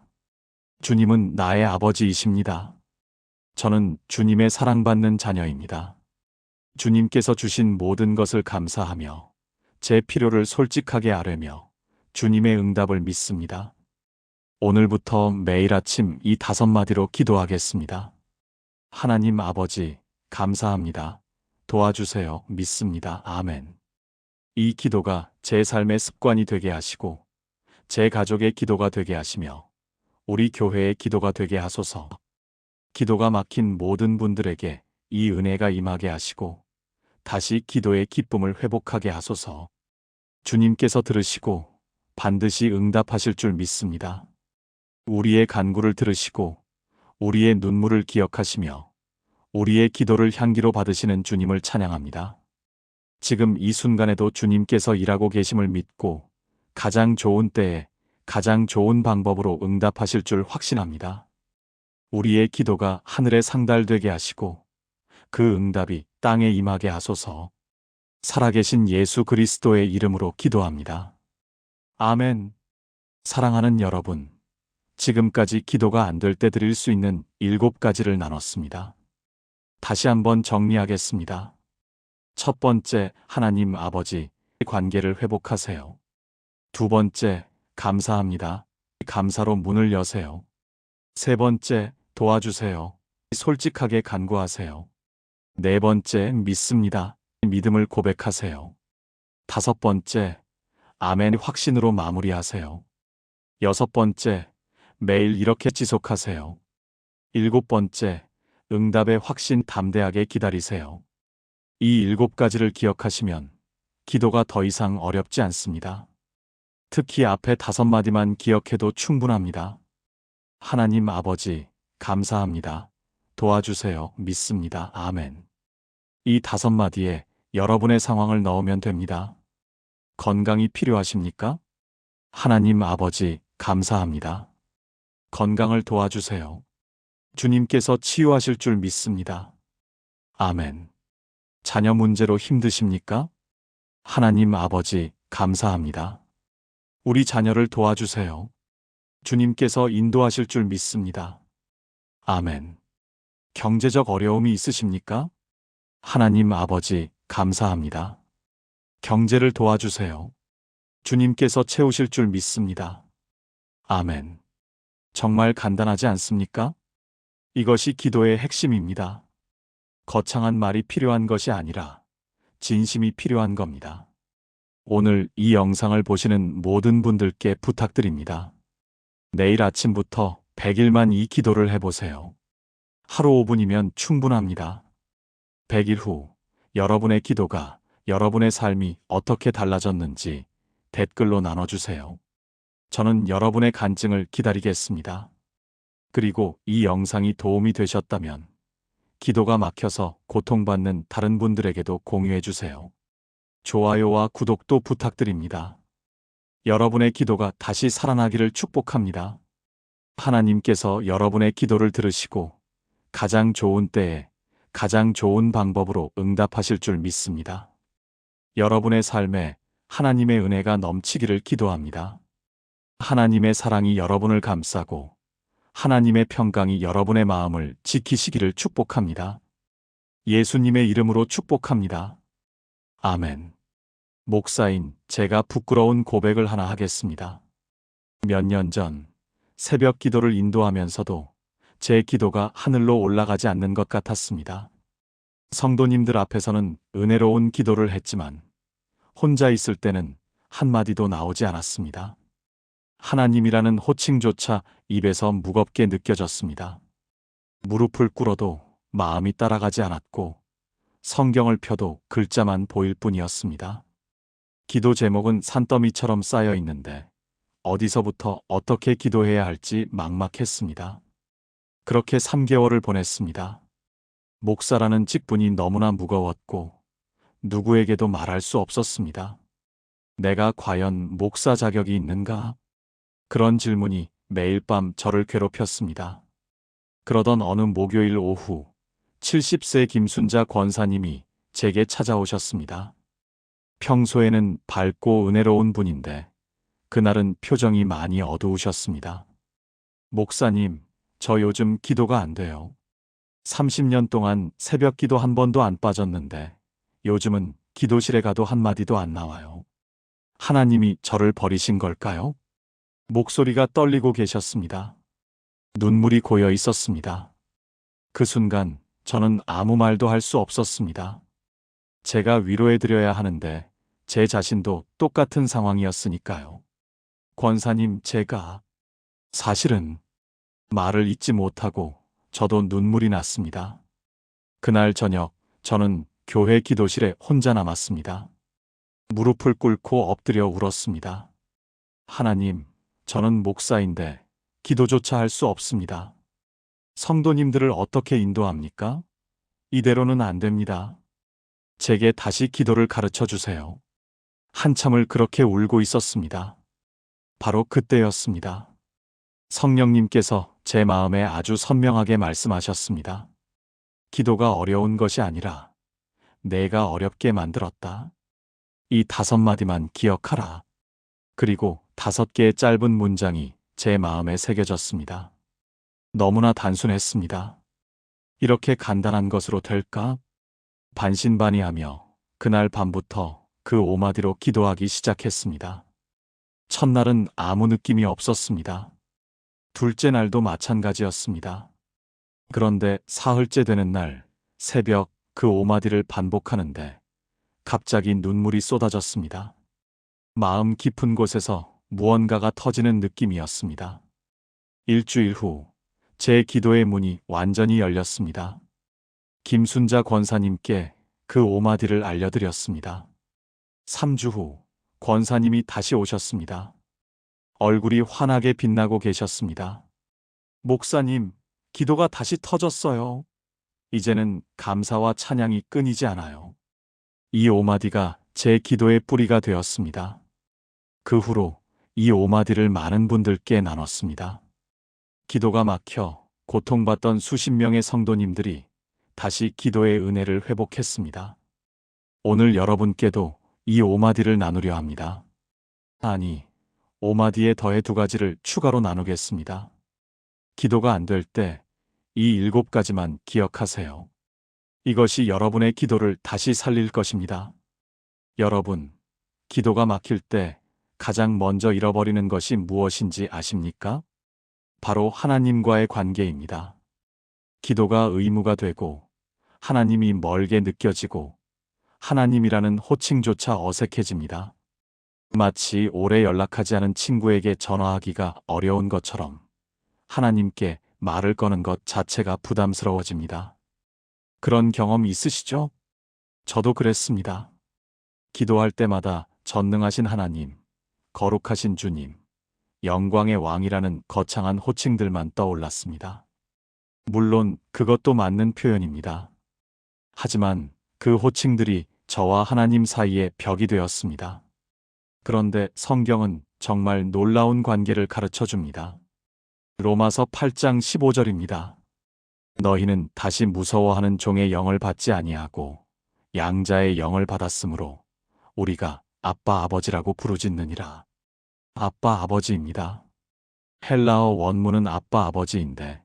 S1: 주님은 나의 아버지이십니다. 저는 주님의 사랑받는 자녀입니다. 주님께서 주신 모든 것을 감사하며 제 필요를 솔직하게 아뢰며 주님의 응답을 믿습니다. 오늘부터 매일 아침 이 5마디로 기도하겠습니다. 하나님 아버지, 감사합니다. 도와주세요. 믿습니다. 아멘. 이 기도가 제 삶의 습관이 되게 하시고 제 가족의 기도가 되게 하시며 우리 교회의 기도가 되게 하소서. 기도가 막힌 모든 분들에게 이 은혜가 임하게 하시고 다시 기도의 기쁨을 회복하게 하소서. 주님께서 들으시고 반드시 응답하실 줄 믿습니다. 우리의 간구를 들으시고 우리의 눈물을 기억하시며 우리의 기도를 향기로 받으시는 주님을 찬양합니다. 지금 이 순간에도 주님께서 일하고 계심을 믿고 가장 좋은 때에 가장 좋은 방법으로 응답하실 줄 확신합니다. 우리의 기도가 하늘에 상달되게 하시고 그 응답이 땅에 임하게 하소서. 살아계신 예수 그리스도의 이름으로 기도합니다. 아멘. 사랑하는 여러분, 지금까지 기도가 안 될 때 드릴 수 있는 7가지를 나눴습니다. 다시 한번 정리하겠습니다. 첫 번째, 하나님 아버지, 관계를 회복하세요. 두 번째, 감사합니다. 감사로 문을 여세요. 세 번째, 도와주세요. 솔직하게 간구하세요. 네 번째, 믿습니다. 믿음을 고백하세요. 다섯 번째, 아멘 확신으로 마무리하세요. 여섯 번째, 매일 이렇게 지속하세요. 일곱 번째, 응답의 확신 담대하게 기다리세요. 이 7가지를 기억하시면 기도가 더 이상 어렵지 않습니다. 특히 앞에 5마디만 기억해도 충분합니다. 하나님 아버지, 감사합니다. 도와주세요. 믿습니다. 아멘. 이 5마디에 여러분의 상황을 넣으면 됩니다. 건강이 필요하십니까? 하나님 아버지, 감사합니다. 건강을 도와주세요. 주님께서 치유하실 줄 믿습니다. 아멘. 자녀 문제로 힘드십니까? 하나님 아버지, 감사합니다. 우리 자녀를 도와주세요. 주님께서 인도하실 줄 믿습니다. 아멘. 경제적 어려움이 있으십니까? 하나님 아버지, 감사합니다. 경제를 도와주세요. 주님께서 채우실 줄 믿습니다. 아멘. 정말 간단하지 않습니까? 이것이 기도의 핵심입니다. 거창한 말이 필요한 것이 아니라 진심이 필요한 겁니다. 오늘 이 영상을 보시는 모든 분들께 부탁드립니다. 내일 아침부터 100일만 이 기도를 해보세요. 하루 5분이면 충분합니다. 100일 후 여러분의 기도가 여러분의 삶이 어떻게 달라졌는지 댓글로 나눠주세요. 저는 여러분의 간증을 기다리겠습니다. 그리고 이 영상이 도움이 되셨다면 기도가 막혀서 고통받는 다른 분들에게도 공유해주세요. 좋아요와 구독도 부탁드립니다. 여러분의 기도가 다시 살아나기를 축복합니다. 하나님께서 여러분의 기도를 들으시고 가장 좋은 때에 가장 좋은 방법으로 응답하실 줄 믿습니다. 여러분의 삶에 하나님의 은혜가 넘치기를 기도합니다. 하나님의 사랑이 여러분을 감싸고 하나님의 평강이 여러분의 마음을 지키시기를 축복합니다. 예수님의 이름으로 축복합니다. 아멘. 목사인 제가 부끄러운 고백을 하나 하겠습니다. 몇 년 전 새벽 기도를 인도하면서도 제 기도가 하늘로 올라가지 않는 것 같았습니다. 성도님들 앞에서는 은혜로운 기도를 했지만 혼자 있을 때는 한마디도 나오지 않았습니다. 하나님이라는 호칭조차 입에서 무겁게 느껴졌습니다. 무릎을 꿇어도 마음이 따라가지 않았고 성경을 펴도 글자만 보일 뿐이었습니다. 기도 제목은 산더미처럼 쌓여 있는데 어디서부터 어떻게 기도해야 할지 막막했습니다. 그렇게 3개월을 보냈습니다. 목사라는 직분이 너무나 무거웠고 누구에게도 말할 수 없었습니다. 내가 과연 목사 자격이 있는가? 그런 질문이 매일 밤 저를 괴롭혔습니다. 그러던 어느 목요일 오후 70세 김순자 권사님이 제게 찾아오셨습니다. 평소에는 밝고 은혜로운 분인데 그날은 표정이 많이 어두우셨습니다. 목사님, 저 요즘 기도가 안 돼요. 30년 동안 새벽 기도 한 번도 안 빠졌는데 요즘은 기도실에 가도 한마디도 안 나와요. 하나님이 저를 버리신 걸까요? 목소리가 떨리고 계셨습니다. 눈물이 고여 있었습니다. 그 순간 저는 아무 말도 할 수 없었습니다. 제가 위로해드려야 하는데 제 자신도 똑같은 상황이었으니까요. 권사님, 제가 사실은 말을 잇지 못하고 저도 눈물이 났습니다. 그날 저녁 저는 교회 기도실에 혼자 남았습니다. 무릎을 꿇고 엎드려 울었습니다. 하나님, 저는 목사인데 기도조차 할 수 없습니다. 성도님들을 어떻게 인도합니까? 이대로는 안 됩니다. 제게 다시 기도를 가르쳐 주세요. 한참을 그렇게 울고 있었습니다. 바로 그때였습니다. 성령님께서 제 마음에 아주 선명하게 말씀하셨습니다. 기도가 어려운 것이 아니라 내가 어렵게 만들었다. 이 5마디만 기억하라. 그리고 5개의 짧은 문장이 제 마음에 새겨졌습니다. 너무나 단순했습니다. 이렇게 간단한 것으로 될까? 반신반의하며 그날 밤부터 그 5마디로 기도하기 시작했습니다. 첫날은 아무 느낌이 없었습니다. 둘째 날도 마찬가지였습니다. 그런데 사흘째 되는 날 새벽 그 5마디를 반복하는데 갑자기 눈물이 쏟아졌습니다. 마음 깊은 곳에서 무언가가 터지는 느낌이었습니다. 일주일 후 제 기도의 문이 완전히 열렸습니다. 김순자 권사님께 그 5마디를 알려드렸습니다. 3주 후 권사님이 다시 오셨습니다. 얼굴이 환하게 빛나고 계셨습니다. 목사님, 기도가 다시 터졌어요. 이제는 감사와 찬양이 끊이지 않아요. 이 5마디가 제 기도의 뿌리가 되었습니다. 그 후로 이 5마디를 많은 분들께 나눴습니다. 기도가 막혀 고통받던 수십 명의 성도님들이 다시 기도의 은혜를 회복했습니다. 오늘 여러분께도 이 5마디를 나누려 합니다. 아니, 5마디에 더해 2가지를 추가로 나누겠습니다. 기도가 안 될 때 이 7가지만 기억하세요. 이것이 여러분의 기도를 다시 살릴 것입니다. 여러분, 기도가 막힐 때 가장 먼저 잃어버리는 것이 무엇인지 아십니까? 바로 하나님과의 관계입니다. 기도가 의무가 되고 하나님이 멀게 느껴지고 하나님이라는 호칭조차 어색해집니다. 마치 오래 연락하지 않은 친구에게 전화하기가 어려운 것처럼 하나님께 말을 거는 것 자체가 부담스러워집니다. 그런 경험 있으시죠? 저도 그랬습니다. 기도할 때마다 전능하신 하나님, 거룩하신 주님, 영광의 왕이라는 거창한 호칭들만 떠올랐습니다. 물론 그것도 맞는 표현입니다. 하지만 그 호칭들이 저와 하나님 사이의 벽이 되었습니다. 그런데 성경은 정말 놀라운 관계를 가르쳐 줍니다. 로마서 8장 15절입니다. 너희는 다시 무서워하는 종의 영을 받지 아니하고 양자의 영을 받았으므로 우리가 아빠 아버지라고 부르짖느니라. 아빠 아버지입니다. 헬라어 원문은 아빠 아버지인데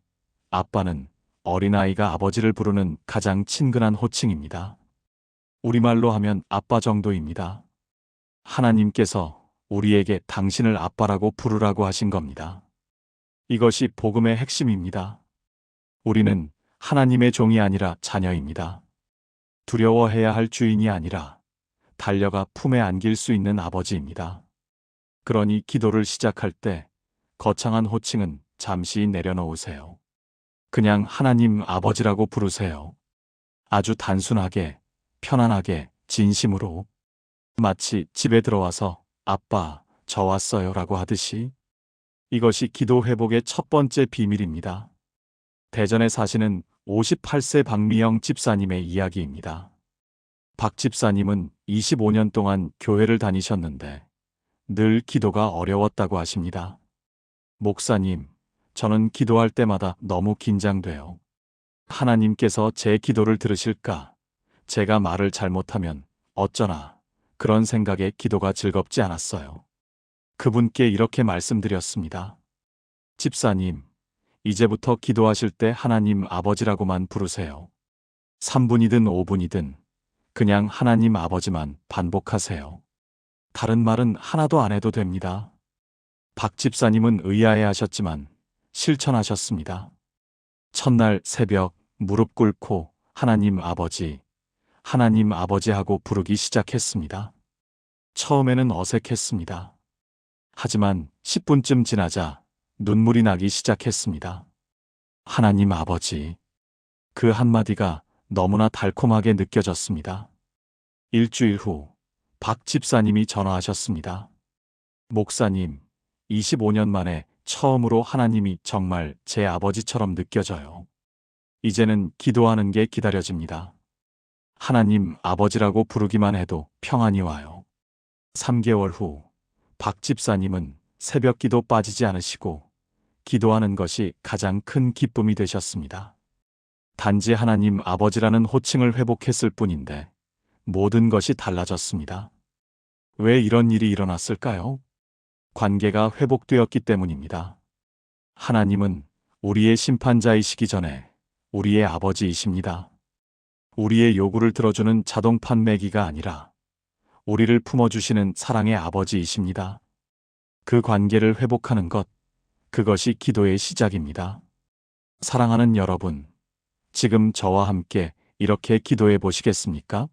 S1: 아빠는 어린아이가 아버지를 부르는 가장 친근한 호칭입니다. 우리말로 하면 아빠 정도입니다. 하나님께서 우리에게 당신을 아빠라고 부르라고 하신 겁니다. 이것이 복음의 핵심입니다. 우리는 하나님의 종이 아니라 자녀입니다. 두려워해야 할 주인이 아니라 달려가 품에 안길 수 있는 아버지입니다. 그러니 기도를 시작할 때 거창한 호칭은 잠시 내려놓으세요. 그냥 하나님 아버지라고 부르세요. 아주 단순하게, 편안하게, 진심으로. 마치 집에 들어와서 아빠, 저 왔어요 라고 하듯이. 이것이 기도 회복의 첫 번째 비밀입니다. 대전에 사시는 58세 박미영 집사님의 이야기입니다. 박 집사님은 25년 동안 교회를 다니셨는데 늘 기도가 어려웠다고 하십니다. 목사님, 저는 기도할 때마다 너무 긴장돼요. 하나님께서 제 기도를 들으실까? 제가 말을 잘못하면 어쩌나? 그런 생각에 기도가 즐겁지 않았어요. 그분께 이렇게 말씀드렸습니다. 집사님, 이제부터 기도하실 때 하나님 아버지라고만 부르세요. 3분이든 5분이든 그냥 하나님 아버지만 반복하세요. 다른 말은 하나도 안 해도 됩니다. 박 집사님은 의아해 하셨지만 실천하셨습니다. 첫날 새벽 무릎 꿇고 하나님 아버지 하고 부르기 시작했습니다. 처음에는 어색했습니다. 하지만 10분쯤 지나자 눈물이 나기 시작했습니다. 하나님 아버지. 그 한마디가 너무나 달콤하게 느껴졌습니다. 일주일 후 박 집사님이 전화하셨습니다. 목사님, 25년 만에 처음으로 하나님이 정말 제 아버지처럼 느껴져요. 이제는 기도하는 게 기다려집니다. 하나님 아버지라고 부르기만 해도 평안이 와요. 3개월 후 박 집사님은 새벽 기도 빠지지 않으시고 기도하는 것이 가장 큰 기쁨이 되셨습니다. 단지 하나님 아버지라는 호칭을 회복했을 뿐인데 모든 것이 달라졌습니다. 왜 이런 일이 일어났을까요? 관계가 회복되었기 때문입니다. 하나님은 우리의 심판자이시기 전에 우리의 아버지이십니다. 우리의 요구를 들어주는 자동 판매기가 아니라 우리를 품어주시는 사랑의 아버지이십니다. 그 관계를 회복하는 것, 그것이 기도의 시작입니다. 사랑하는 여러분, 지금 저와 함께 이렇게 기도해 보시겠습니까?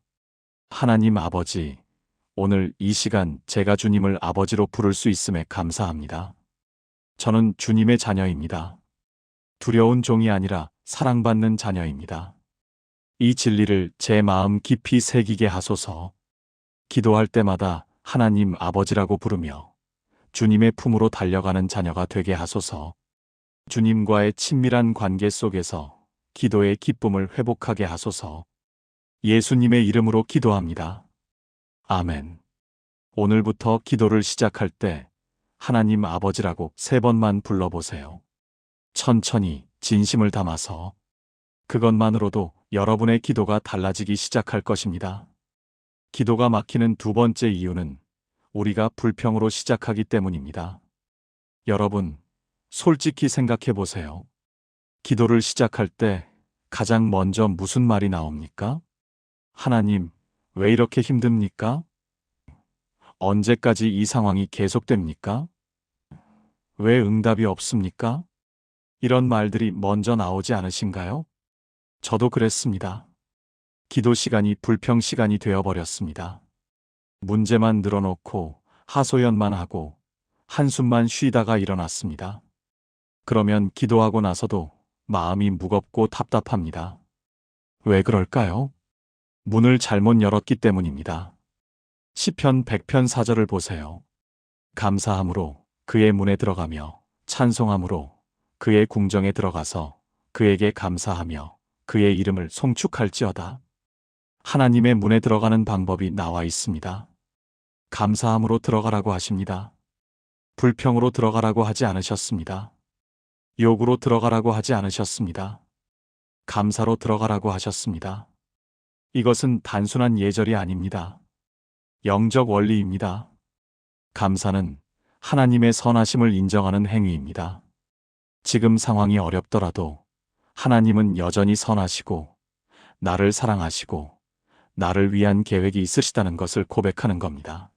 S1: 하나님 아버지, 오늘 이 시간 제가 주님을 아버지로 부를 수 있음에 감사합니다. 저는 주님의 자녀입니다. 두려운 종이 아니라 사랑받는 자녀입니다. 이 진리를 제 마음 깊이 새기게 하소서. 기도할 때마다 하나님 아버지라고 부르며 주님의 품으로 달려가는 자녀가 되게 하소서. 주님과의 친밀한 관계 속에서 기도의 기쁨을 회복하게 하소서. 예수님의 이름으로 기도합니다. 아멘. 오늘부터 기도를 시작할 때 하나님 아버지라고 3번만 불러보세요. 천천히 진심을 담아서. 그것만으로도 여러분의 기도가 달라지기 시작할 것입니다. 기도가 막히는 두 번째 이유는 우리가 불평으로 시작하기 때문입니다. 여러분, 솔직히 생각해 보세요. 기도를 시작할 때 가장 먼저 무슨 말이 나옵니까? 하나님, 왜 이렇게 힘듭니까? 언제까지 이 상황이 계속됩니까? 왜 응답이 없습니까? 이런 말들이 먼저 나오지 않으신가요? 저도 그랬습니다. 기도 시간이 불평 시간이 되어버렸습니다. 문제만 늘어놓고 하소연만 하고 한숨만 쉬다가 일어났습니다. 그러면 기도하고 나서도 마음이 무겁고 답답합니다. 왜 그럴까요? 문을 잘못 열었기 때문입니다. 시편 100편 4절을 보세요. 감사함으로 그의 문에 들어가며 찬송함으로 그의 궁정에 들어가서 그에게 감사하며 그의 이름을 송축할지어다. 하나님의 문에 들어가는 방법이 나와 있습니다. 감사함으로 들어가라고 하십니다. 불평으로 들어가라고 하지 않으셨습니다. 욕으로 들어가라고 하지 않으셨습니다. 감사로 들어가라고 하셨습니다. 이것은 단순한 예절이 아닙니다. 영적 원리입니다. 감사는 하나님의 선하심을 인정하는 행위입니다. 지금 상황이 어렵더라도 하나님은 여전히 선하시고 나를 사랑하시고 나를 위한 계획이 있으시다는 것을 고백하는 겁니다.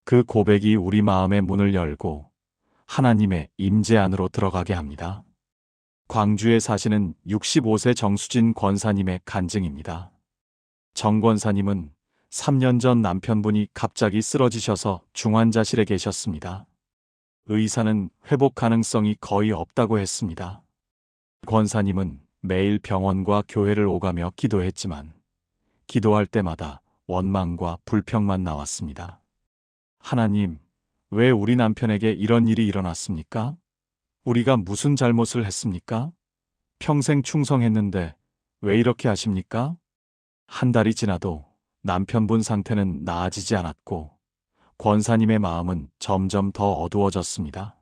S1: 그 고백이 우리 마음의 문을 열고 하나님의 임재 안으로 들어가게 합니다. 광주에 사시는 65세 정수진 권사님의 간증입니다. 정 권사님은 3년 전 남편분이 갑자기 쓰러지셔서 중환자실에 계셨습니다. 의사는 회복 가능성이 거의 없다고 했습니다. 권사님은 매일 병원과 교회를 오가며 기도했지만 기도할 때마다 원망과 불평만 나왔습니다. 하나님, 왜 우리 남편에게 이런 일이 일어났습니까? 우리가 무슨 잘못을 했습니까? 평생 충성했는데 왜 이렇게 하십니까? 한 달이 지나도 남편분 상태는 나아지지 않았고 권사님의 마음은 점점 더 어두워졌습니다.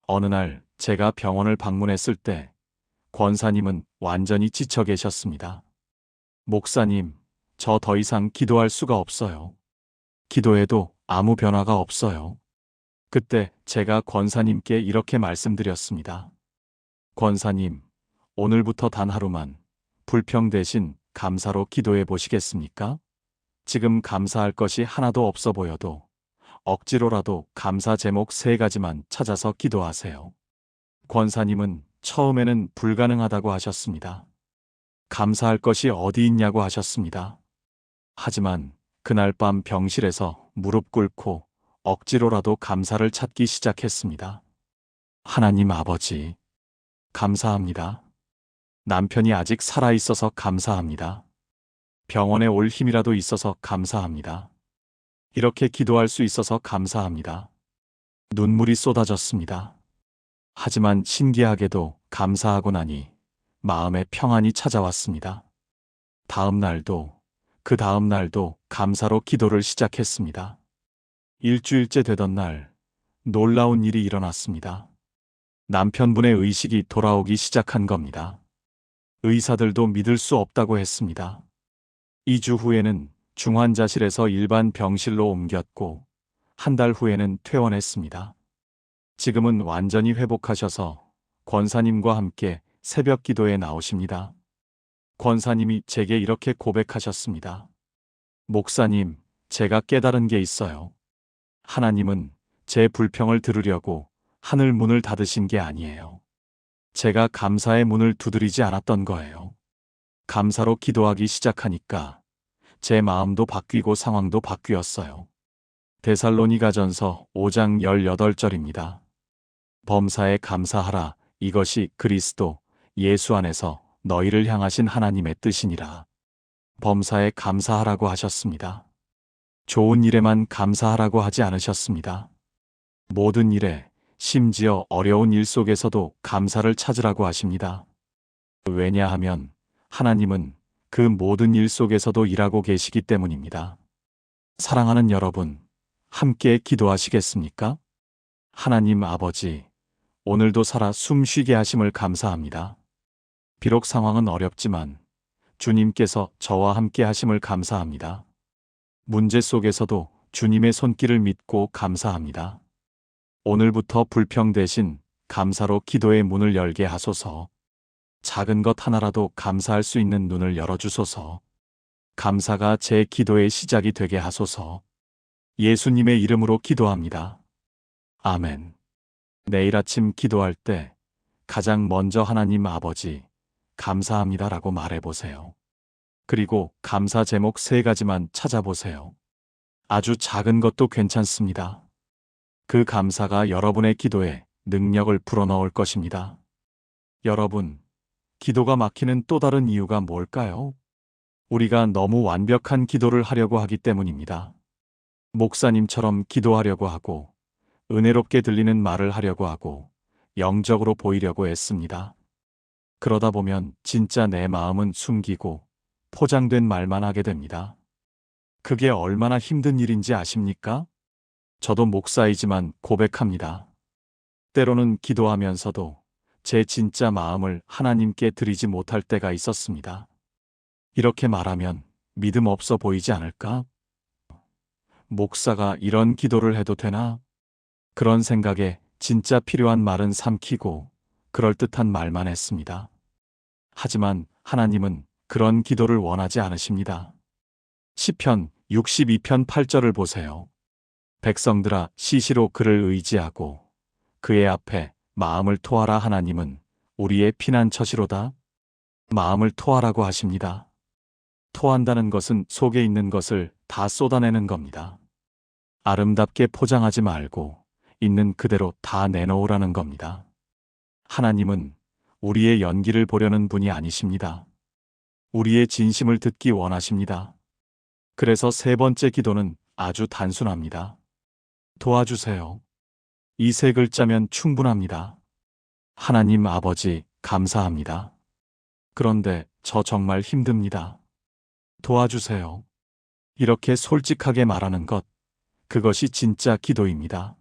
S1: 어느 날 제가 병원을 방문했을 때 권사님은 완전히 지쳐 계셨습니다. 목사님, 저 더 이상 기도할 수가 없어요. 기도해도 아무 변화가 없어요. 그때 제가 권사님께 이렇게 말씀드렸습니다. 권사님, 오늘부터 단 하루만 불평 대신 감사로 기도해 보시겠습니까? 지금 감사할 것이 하나도 없어 보여도 억지로라도 감사 제목 3가지만 찾아서 기도하세요. 권사님은 처음에는 불가능하다고 하셨습니다. 감사할 것이 어디 있냐고 하셨습니다. 하지만 그날 밤 병실에서 무릎 꿇고 억지로라도 감사를 찾기 시작했습니다. 하나님 아버지, 감사합니다. 남편이 아직 살아있어서 감사합니다. 병원에 올 힘이라도 있어서 감사합니다. 이렇게 기도할 수 있어서 감사합니다. 눈물이 쏟아졌습니다. 하지만 신기하게도 감사하고 나니 마음에 평안이 찾아왔습니다. 다음 날도 그 다음 날도 감사로 기도를 시작했습니다. 일주일째 되던 날 놀라운 일이 일어났습니다. 남편분의 의식이 돌아오기 시작한 겁니다. 의사들도 믿을 수 없다고 했습니다. 2주 후에는 중환자실에서 일반 병실로 옮겼고 한 달 후에는 퇴원했습니다. 지금은 완전히 회복하셔서 권사님과 함께 새벽 기도에 나오십니다. 권사님이 제게 이렇게 고백하셨습니다. 목사님, 제가 깨달은 게 있어요. 하나님은 제 불평을 들으려고 하늘 문을 닫으신 게 아니에요. 제가 감사의 문을 두드리지 않았던 거예요. 감사로 기도하기 시작하니까 제 마음도 바뀌고 상황도 바뀌었어요. 데살로니가전서 5장 18절입니다. 범사에 감사하라. 이것이 그리스도 예수 안에서 너희를 향하신 하나님의 뜻이니라. 범사에 감사하라고 하셨습니다. 좋은 일에만 감사하라고 하지 않으셨습니다. 모든 일에, 심지어 어려운 일 속에서도 감사를 찾으라고 하십니다. 왜냐하면 하나님은 그 모든 일 속에서도 일하고 계시기 때문입니다. 사랑하는 여러분, 함께 기도하시겠습니까? 하나님 아버지, 오늘도 살아 숨 쉬게 하심을 감사합니다. 비록 상황은 어렵지만 주님께서 저와 함께 하심을 감사합니다. 문제 속에서도 주님의 손길을 믿고 감사합니다. 오늘부터 불평 대신 감사로 기도의 문을 열게 하소서. 작은 것 하나라도 감사할 수 있는 눈을 열어주소서. 감사가 제 기도의 시작이 되게 하소서. 예수님의 이름으로 기도합니다. 아멘. 내일 아침 기도할 때 가장 먼저 하나님 아버지, 감사합니다라고 말해보세요. 그리고 감사 제목 3가지만 찾아보세요. 아주 작은 것도 괜찮습니다. 그 감사가 여러분의 기도에 능력을 불어넣을 것입니다. 여러분, 기도가 막히는 또 다른 이유가 뭘까요? 우리가 너무 완벽한 기도를 하려고 하기 때문입니다. 목사님처럼 기도하려고 하고, 은혜롭게 들리는 말을 하려고 하고, 영적으로 보이려고 애씁니다. 그러다 보면 진짜 내 마음은 숨기고 포장된 말만 하게 됩니다. 그게 얼마나 힘든 일인지 아십니까? 저도 목사이지만 고백합니다. 때로는 기도하면서도 제 진짜 마음을 하나님께 드리지 못할 때가 있었습니다. 이렇게 말하면 믿음 없어 보이지 않을까? 목사가 이런 기도를 해도 되나? 그런 생각에 진짜 필요한 말은 삼키고 그럴듯한 말만 했습니다. 하지만 하나님은 그런 기도를 원하지 않으십니다. 시편 62편 8절을 보세요. 백성들아 시시로 그를 의지하고 그의 앞에 마음을 토하라. 하나님은 우리의 피난처시로다. 마음을 토하라고 하십니다. 토한다는 것은 속에 있는 것을 다 쏟아내는 겁니다. 아름답게 포장하지 말고 있는 그대로 다 내놓으라는 겁니다. 하나님은 우리의 연기를 보려는 분이 아니십니다. 우리의 진심을 듣기 원하십니다. 그래서 세 번째 기도는 아주 단순합니다. 도와주세요. 이 세 글자면 충분합니다. 하나님 아버지, 감사합니다. 그런데 저 정말 힘듭니다. 도와주세요. 이렇게 솔직하게 말하는 것, 그것이 진짜 기도입니다.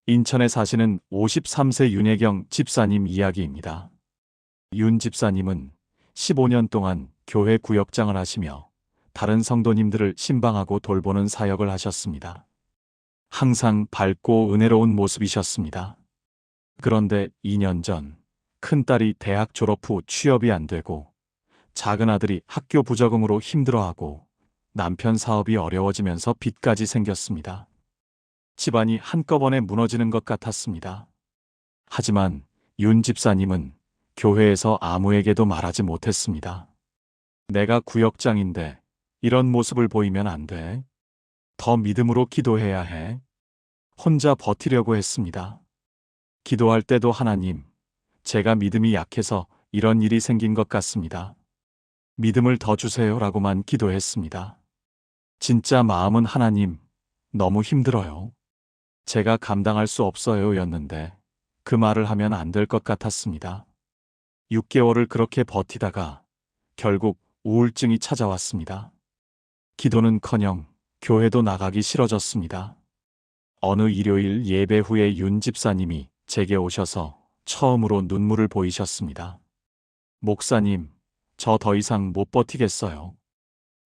S1: 인천에 사시는 53세 윤혜경 집사님 이야기입니다. 윤 집사님은 15년 동안 교회 구역장을 하시며 다른 성도님들을 신방하고 돌보는 사역을 하셨습니다. 항상 밝고 은혜로운 모습이셨습니다. 그런데 2년 전 큰딸이 대학 졸업 후 취업이 안 되고 작은 아들이 학교 부적응으로 힘들어하고 남편 사업이 어려워지면서 빚까지 생겼습니다. 집안이 한꺼번에 무너지는 것 같았습니다. 하지만 윤 집사님은 교회에서 아무에게도 말하지 못했습니다. 내가 구역장인데 이런 모습을 보이면 안 돼. 더 믿음으로 기도해야 해. 혼자 버티려고 했습니다. 기도할 때도 하나님, 제가 믿음이 약해서 이런 일이 생긴 것 같습니다. 믿음을 더 주세요라고만 기도했습니다. 진짜 마음은 하나님, 너무 힘들어요. 제가 감당할 수 없어요 였는데 그 말을 하면 안 될 것 같았습니다. 6개월을 그렇게 버티다가 결국 우울증이 찾아왔습니다. 기도는커녕 교회도 나가기 싫어졌습니다. 어느 일요일 예배 후에 윤 집사님이 제게 오셔서 처음으로 눈물을 보이셨습니다. 목사님, 저 더 이상 못 버티겠어요.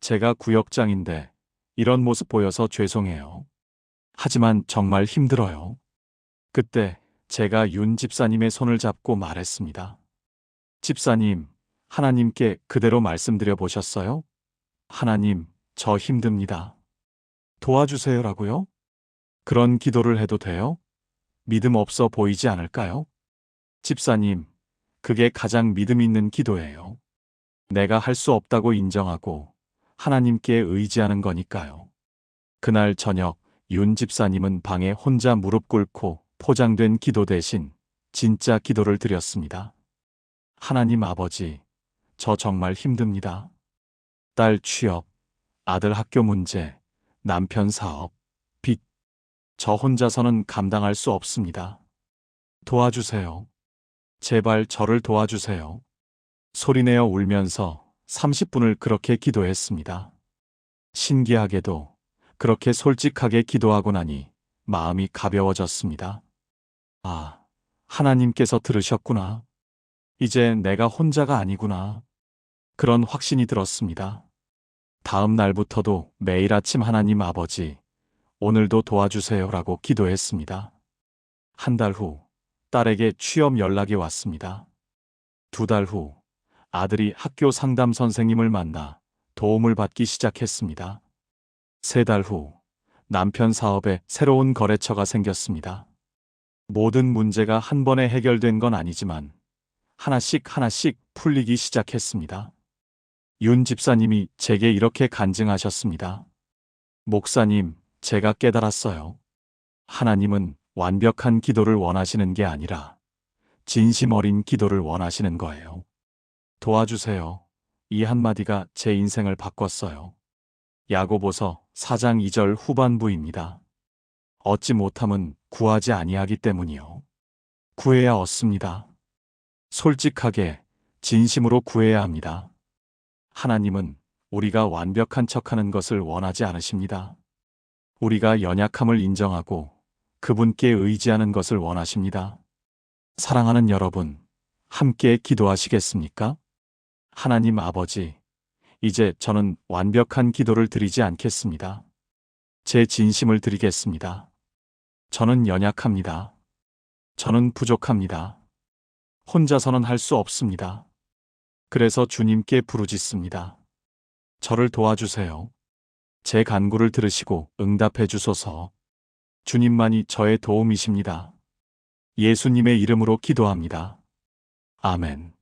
S1: 제가 구역장인데 이런 모습 보여서 죄송해요. 하지만 정말 힘들어요. 그때 제가 윤 집사님의 손을 잡고 말했습니다. 집사님, 하나님께 그대로 말씀드려 보셨어요? 하나님, 저 힘듭니다. 도와주세요라고요? 그런 기도를 해도 돼요? 믿음 없어 보이지 않을까요? 집사님, 그게 가장 믿음 있는 기도예요. 내가 할 수 없다고 인정하고 하나님께 의지하는 거니까요. 그날 저녁 윤 집사님은 방에 혼자 무릎 꿇고 포장된 기도 대신 진짜 기도를 드렸습니다. 하나님 아버지, 저 정말 힘듭니다. 딸 취업, 아들 학교 문제, 남편 사업, 빚. 저 혼자서는 감당할 수 없습니다. 도와주세요. 제발 저를 도와주세요. 소리내어 울면서 30분을 그렇게 기도했습니다. 신기하게도 그렇게 솔직하게 기도하고 나니 마음이 가벼워졌습니다. 아, 하나님께서 들으셨구나. 이제 내가 혼자가 아니구나. 그런 확신이 들었습니다. 다음 날부터도 매일 아침 하나님 아버지, 오늘도 도와주세요라고 기도했습니다. 한 달 후 딸에게 취업 연락이 왔습니다. 2달 후 아들이 학교 상담 선생님을 만나 도움을 받기 시작했습니다. 3달 후 남편 사업에 새로운 거래처가 생겼습니다. 모든 문제가 한 번에 해결된 건 아니지만 하나씩 풀리기 시작했습니다. 윤 집사님이 제게 이렇게 간증하셨습니다. 목사님, 제가 깨달았어요. 하나님은 완벽한 기도를 원하시는 게 아니라 진심 어린 기도를 원하시는 거예요. 도와주세요. 이 한마디가 제 인생을 바꿨어요. 야고보서 4장 2절 후반부입니다. 얻지 못함은 구하지 아니하기 때문이요. 구해야 얻습니다. 솔직하게, 진심으로 구해야 합니다. 하나님은 우리가 완벽한 척하는 것을 원하지 않으십니다. 우리가 연약함을 인정하고 그분께 의지하는 것을 원하십니다. 사랑하는 여러분, 함께 기도하시겠습니까? 하나님 아버지, 이제 저는 완벽한 기도를 드리지 않겠습니다. 제 진심을 드리겠습니다. 저는 연약합니다. 저는 부족합니다. 혼자서는 할 수 없습니다. 그래서 주님께 부르짖습니다. 저를 도와주세요. 제 간구를 들으시고 응답해 주소서. 주님만이 저의 도움이십니다. 예수님의 이름으로 기도합니다. 아멘.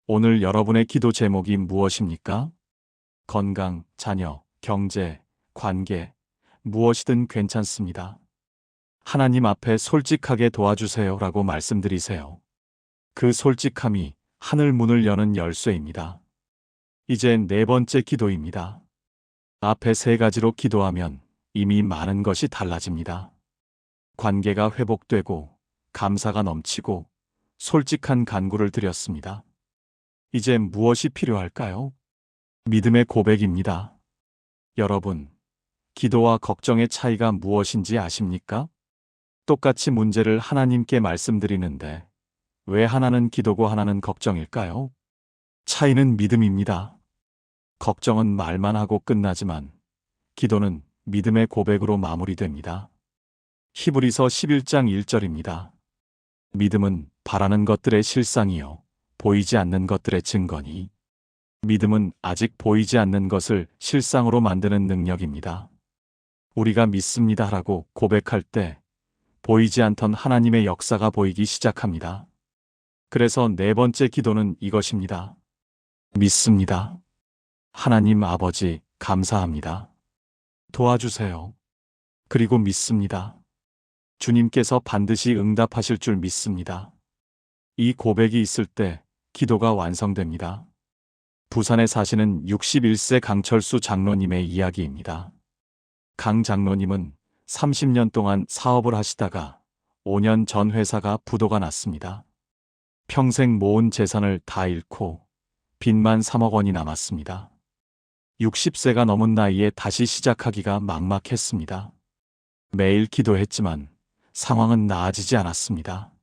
S1: 오늘 여러분의 기도 제목이 무엇입니까? 건강, 자녀, 경제, 관계, 무엇이든 괜찮습니다. 하나님 앞에 솔직하게 도와주세요라고 말씀드리세요. 그 솔직함이 하늘 문을 여는 열쇠입니다. 이제 네 번째 기도입니다. 앞에 세 가지로 기도하면 이미 많은 것이 달라집니다. 관계가 회복되고 감사가 넘치고 솔직한 간구를 드렸습니다. 이제 무엇이 필요할까요? 믿음의 고백입니다. 여러분, 기도와 걱정의 차이가 무엇인지 아십니까? 똑같이 문제를 하나님께 말씀드리는데 왜 하나는 기도고 하나는 걱정일까요? 차이는 믿음입니다. 걱정은 말만 하고 끝나지만 기도는 믿음의 고백으로 마무리됩니다. 히브리서 11장 1절입니다. 믿음은 바라는 것들의 실상이요 보이지 않는 것들의 증거니. 믿음은 아직 보이지 않는 것을 실상으로 만드는 능력입니다. 우리가 믿습니다라고 고백할 때 보이지 않던 하나님의 역사가 보이기 시작합니다. 그래서 네 번째 기도는 이것입니다. 믿습니다. 하나님 아버지, 감사합니다. 도와주세요. 그리고 믿습니다. 주님께서 반드시 응답하실 줄 믿습니다. 이 고백이 있을 때 기도가 완성됩니다. 부산에 사시는 61세 강철수 장로님의 이야기입니다. 강 장로님은 30년 동안 사업을 하시다가 5년 전 회사가 부도가 났습니다. 평생 모은 재산을 다 잃고 빚만 3억 원이 남았습니다. 60세가 넘은 나이에 다시 시작하기가 막막했습니다. 매일 기도했지만 상황은 나아지지 않았습니다.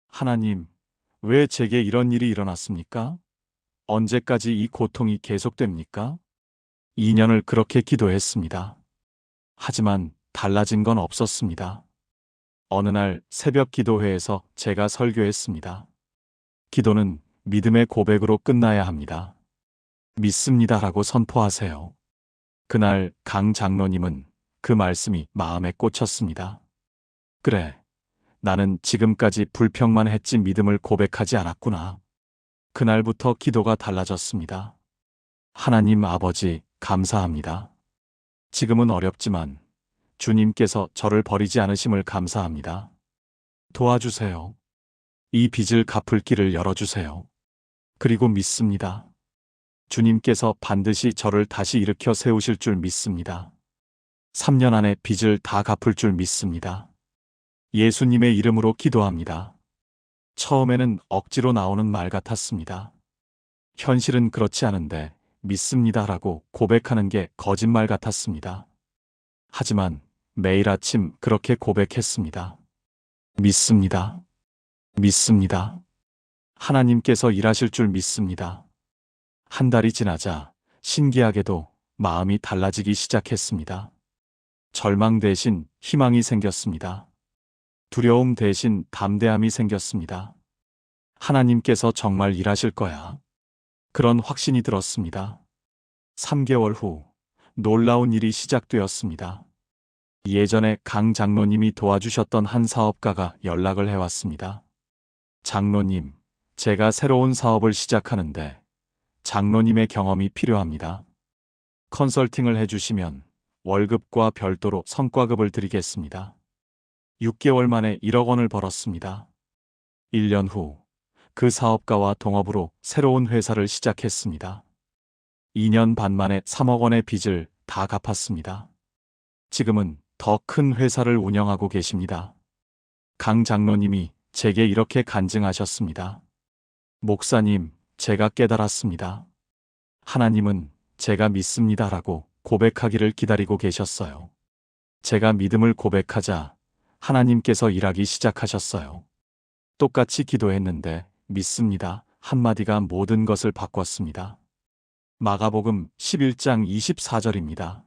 S1: 하나님, 왜 제게 이런 일이 일어났습니까? 언제까지 이 고통이 계속됩니까? 2년을 그렇게 기도했습니다. 하지만 달라진 건 없었습니다. 어느 날 새벽 기도회에서 제가 설교했습니다. 기도는 믿음의 고백으로 끝나야 합니다. 믿습니다라고 선포하세요. 그날 강 장로님은 그 말씀이 마음에 꽂혔습니다. 그래, 나는 지금까지 불평만 했지 믿음을 고백하지 않았구나. 그날부터 기도가 달라졌습니다. 하나님 아버지, 감사합니다. 지금은 어렵지만 주님께서 저를 버리지 않으심을 감사합니다. 도와주세요. 이 빚을 갚을 길을 열어주세요. 그리고 믿습니다. 주님께서 반드시 저를 다시 일으켜 세우실 줄 믿습니다. 3년 안에 빚을 다 갚을 줄 믿습니다. 예수님의 이름으로 기도합니다. 처음에는 억지로 나오는 말 같았습니다. 현실은 그렇지 않은데 믿습니다라고 고백하는 게 거짓말 같았습니다. 하지만 매일 아침 그렇게 고백했습니다. 믿습니다. 믿습니다. 하나님께서 일하실 줄 믿습니다. 한 달이 지나자 신기하게도 마음이 달라지기 시작했습니다. 절망 대신 희망이 생겼습니다. 두려움 대신 담대함이 생겼습니다. 하나님께서 정말 일하실 거야. 그런 확신이 들었습니다. 3개월 후 놀라운 일이 시작되었습니다. 예전에 강 장로님이 도와주셨던 한 사업가가 연락을 해왔습니다. 장로님, 제가 새로운 사업을 시작하는데 장로님의 경험이 필요합니다. 컨설팅을 해주시면 월급과 별도로 성과급을 드리겠습니다. 6개월 만에 1억 원을 벌었습니다. 1년 후 그 사업가와 동업으로 새로운 회사를 시작했습니다. 2년 반 만에 3억 원의 빚을 다 갚았습니다. 지금은 더 큰 회사를 운영하고 계십니다. 강 장로님이 제게 이렇게 간증하셨습니다. 목사님, 제가 깨달았습니다. 하나님은 제가 믿습니다라고 고백하기를 기다리고 계셨어요. 제가 믿음을 고백하자 하나님께서 일하기 시작하셨어요. 똑같이 기도했는데 믿습니다 한마디가 모든 것을 바꿨습니다. 마가복음 11장 24절입니다.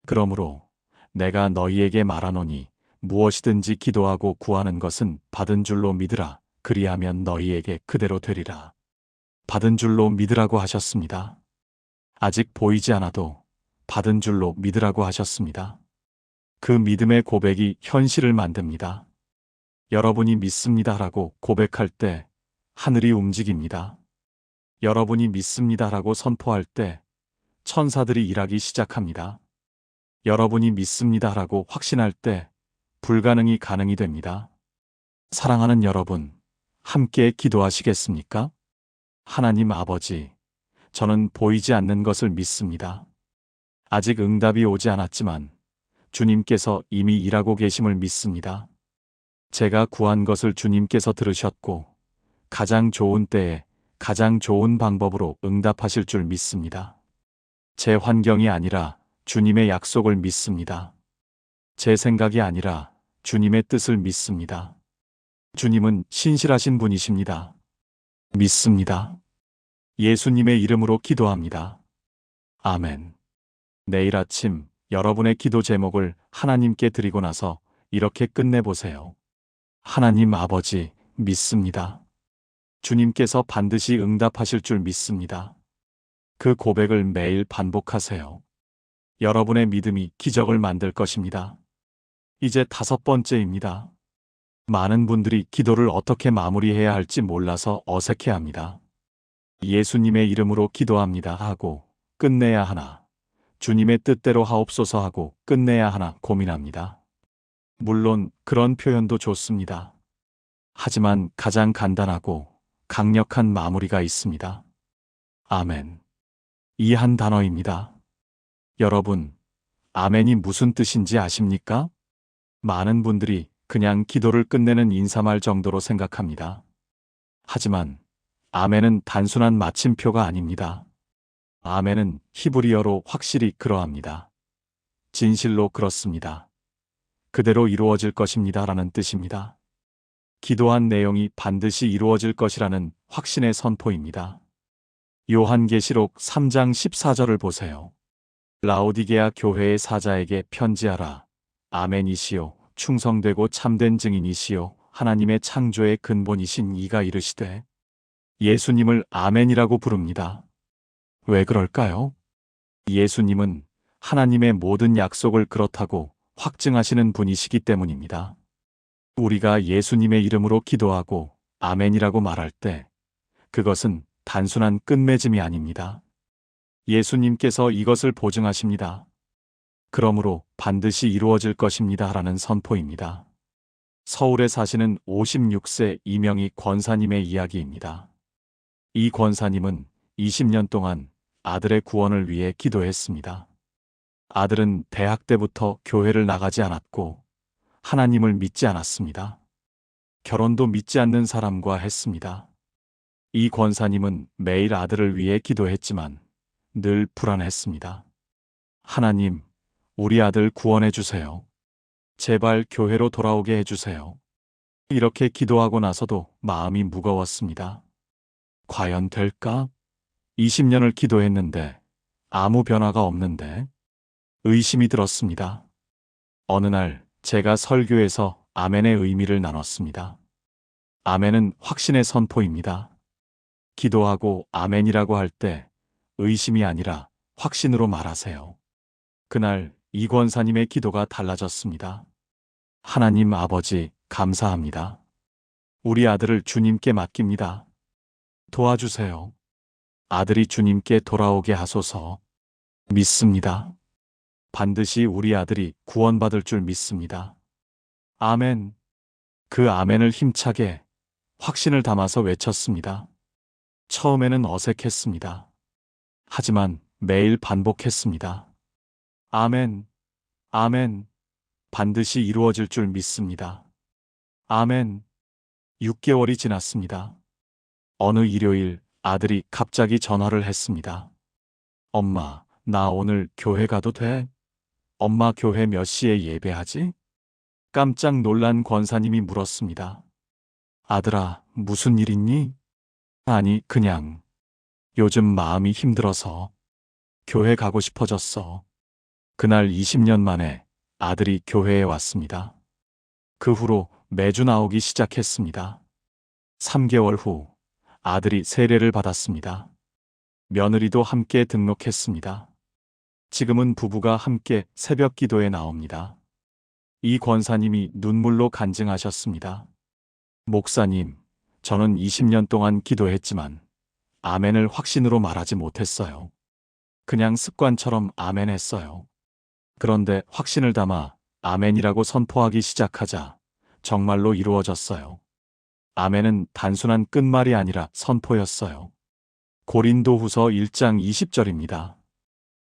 S1: 그러므로 내가 너희에게 말하노니 무엇이든지 기도하고 구하는 것은 받은 줄로 믿으라. 그리하면 너희에게 그대로 되리라. 받은 줄로 믿으라고 하셨습니다. 아직 보이지 않아도 받은 줄로 믿으라고 하셨습니다. 그 믿음의 고백이 현실을 만듭니다. 여러분이 믿습니다라고 고백할 때 하늘이 움직입니다. 여러분이 믿습니다라고 선포할 때 천사들이 일하기 시작합니다. 여러분이 믿습니다라고 확신할 때 불가능이 가능이 됩니다. 사랑하는 여러분, 함께 기도하시겠습니까? 하나님 아버지, 저는 보이지 않는 것을 믿습니다. 아직 응답이 오지 않았지만 주님께서 이미 일하고 계심을 믿습니다. 제가 구한 것을 주님께서 들으셨고 가장 좋은 때에 가장 좋은 방법으로 응답하실 줄 믿습니다. 제 환경이 아니라 주님의 약속을 믿습니다. 제 생각이 아니라 주님의 뜻을 믿습니다. 주님은 신실하신 분이십니다. 믿습니다. 예수님의 이름으로 기도합니다. 아멘. 내일 아침 여러분의 기도 제목을 하나님께 드리고 나서 이렇게 끝내보세요. 하나님 아버지, 믿습니다. 주님께서 반드시 응답하실 줄 믿습니다. 그 고백을 매일 반복하세요. 여러분의 믿음이 기적을 만들 것입니다. 이제 5번째입니다. 많은 분들이 기도를 어떻게 마무리해야 할지 몰라서 어색해합니다. 예수님의 이름으로 기도합니다 하고 끝내야 하나, 주님의 뜻대로 하옵소서 하고 끝내야 하나 고민합니다. 물론 그런 표현도 좋습니다. 하지만 가장 간단하고 강력한 마무리가 있습니다. 아멘. 이 한 단어입니다. 여러분, 아멘이 무슨 뜻인지 아십니까? 많은 분들이 그냥 기도를 끝내는 인사말 정도로 생각합니다. 하지만 아멘은 단순한 마침표가 아닙니다. 아멘은 히브리어로 확실히 그러합니다. 진실로 그렇습니다. 그대로 이루어질 것입니다 라는 뜻입니다. 기도한 내용이 반드시 이루어질 것이라는 확신의 선포입니다. 요한계시록 3장 14절을 보세요. 라오디게아 교회의 사자에게 편지하라. 아멘이시요 충성되고 참된 증인이시요 하나님의 창조의 근본이신 이가 이르시되. 예수님을 아멘이라고 부릅니다. 왜 그럴까요? 예수님은 하나님의 모든 약속을 그렇다고 확증하시는 분이시기 때문입니다. 우리가 예수님의 이름으로 기도하고 아멘이라고 말할 때 그것은 단순한 끝맺음이 아닙니다. 예수님께서 이것을 보증하십니다. 그러므로 반드시 이루어질 것입니다 라는 선포입니다. 서울에 사시는 56세 이명희 권사님의 이야기입니다. 이 권사님은 20년 동안 아들의 구원을 위해 기도했습니다. 아들은 대학 때부터 교회를 나가지 않았고 하나님을 믿지 않았습니다. 결혼도 믿지 않는 사람과 했습니다. 이 권사님은 매일 아들을 위해 기도했지만 늘 불안했습니다. 하나님, 우리 아들 구원해 주세요. 제발 교회로 돌아오게 해주세요. 이렇게 기도하고 나서도 마음이 무거웠습니다. 과연 될까? 20년을 기도했는데 아무 변화가 없는데 의심이 들었습니다. 어느 날 제가 설교에서 아멘의 의미를 나눴습니다. 아멘은 확신의 선포입니다. 기도하고 아멘이라고 할 때 의심이 아니라 확신으로 말하세요. 그날 이 권사님의 기도가 달라졌습니다. 하나님 아버지, 감사합니다. 우리 아들을 주님께 맡깁니다. 도와주세요. 아들이 주님께 돌아오게 하소서. 믿습니다. 반드시 우리 아들이 구원받을 줄 믿습니다. 아멘. 그 아멘을 힘차게 확신을 담아서 외쳤습니다. 처음에는 어색했습니다. 하지만 매일 반복했습니다. 아멘, 아멘. 반드시 이루어질 줄 믿습니다. 아멘. 6개월이 지났습니다. 어느 일요일 아들이 갑자기 전화를 했습니다. 엄마, 나 오늘 교회 가도 돼? 엄마 교회 몇 시에 예배하지? 깜짝 놀란 권사님이 물었습니다. 아들아, 무슨 일 있니? 아니, 그냥 요즘 마음이 힘들어서 교회 가고 싶어졌어. 그날 20년 만에 아들이 교회에 왔습니다. 그 후로 매주 나오기 시작했습니다. 3개월 후 아들이 세례를 받았습니다. 며느리도 함께 등록했습니다. 지금은 부부가 함께 새벽 기도에 나옵니다. 이 권사님이 눈물로 간증하셨습니다. 목사님, 저는 20년 동안 기도했지만 아멘을 확신으로 말하지 못했어요. 그냥 습관처럼 아멘 했어요. 그런데 확신을 담아 아멘이라고 선포하기 시작하자 정말로 이루어졌어요. 아멘은 단순한 끝말이 아니라 선포였어요. 고린도후서 1장 20절입니다.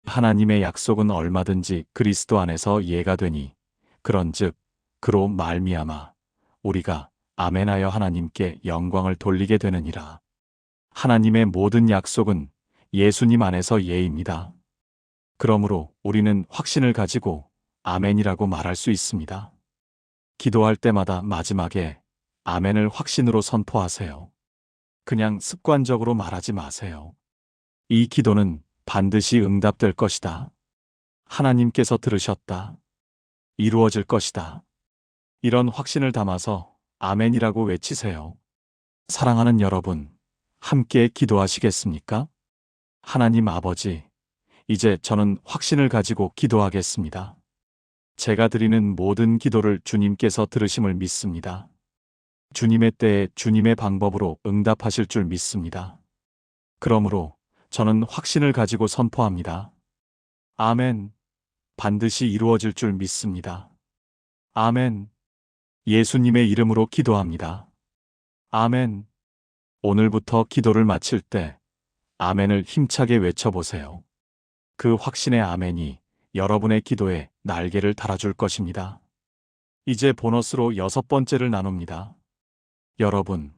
S1: 하나님의 약속은 얼마든지 그리스도 안에서 예가 되니 그런즉 그로 말미암아 우리가 아멘하여 하나님께 영광을 돌리게 되느니라. 하나님의 모든 약속은 예수님 안에서 예입니다. 그러므로 우리는 확신을 가지고 아멘이라고 말할 수 있습니다. 기도할 때마다 마지막에 아멘을 확신으로 선포하세요. 그냥 습관적으로 말하지 마세요. 이 기도는 반드시 응답될 것이다. 하나님께서 들으셨다. 이루어질 것이다. 이런 확신을 담아서 아멘이라고 외치세요. 사랑하는 여러분, 함께 기도하시겠습니까? 하나님 아버지, 이제 저는 확신을 가지고 기도하겠습니다. 제가 드리는 모든 기도를 주님께서 들으심을 믿습니다. 주님의 때에 주님의 방법으로 응답하실 줄 믿습니다. 그러므로 저는 확신을 가지고 선포합니다. 아멘. 반드시 이루어질 줄 믿습니다. 아멘. 예수님의 이름으로 기도합니다. 아멘. 오늘부터 기도를 마칠 때 아멘을 힘차게 외쳐보세요. 그 확신의 아멘이 여러분의 기도에 날개를 달아줄 것입니다. 이제 보너스로 6번째를 나눕니다. 여러분,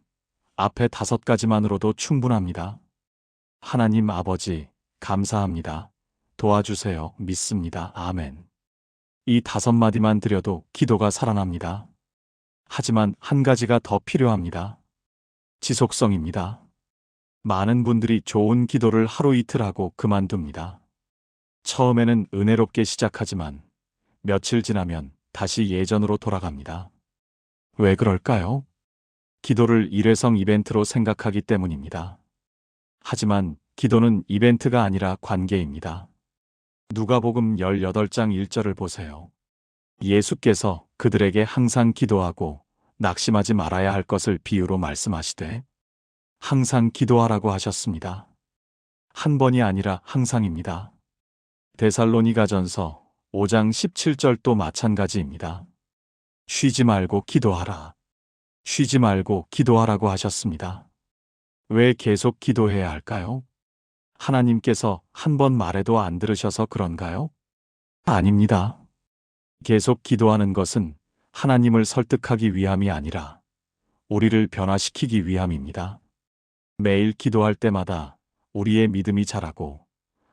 S1: 앞에 5가지만으로도 충분합니다. 하나님 아버지, 감사합니다. 도와주세요. 믿습니다. 아멘. 이 5마디만 드려도 기도가 살아납니다. 하지만 한 가지가 더 필요합니다. 지속성입니다. 많은 분들이 좋은 기도를 하루 이틀 하고 그만둡니다. 처음에는 은혜롭게 시작하지만 며칠 지나면 다시 예전으로 돌아갑니다. 왜 그럴까요? 기도를 일회성 이벤트로 생각하기 때문입니다. 하지만 기도는 이벤트가 아니라 관계입니다. 누가복음 18장 1절을 보세요. 예수께서 그들에게 항상 기도하고 낙심하지 말아야 할 것을 비유로 말씀하시되 항상 기도하라고 하셨습니다. 한 번이 아니라 항상입니다. 데살로니가전서 5장 17절도 마찬가지입니다. 쉬지 말고 기도하라. 쉬지 말고 기도하라고 하셨습니다. 왜 계속 기도해야 할까요? 하나님께서 한 번 말해도 안 들으셔서 그런가요? 아닙니다. 계속 기도하는 것은 하나님을 설득하기 위함이 아니라 우리를 변화시키기 위함입니다. 매일 기도할 때마다 우리의 믿음이 자라고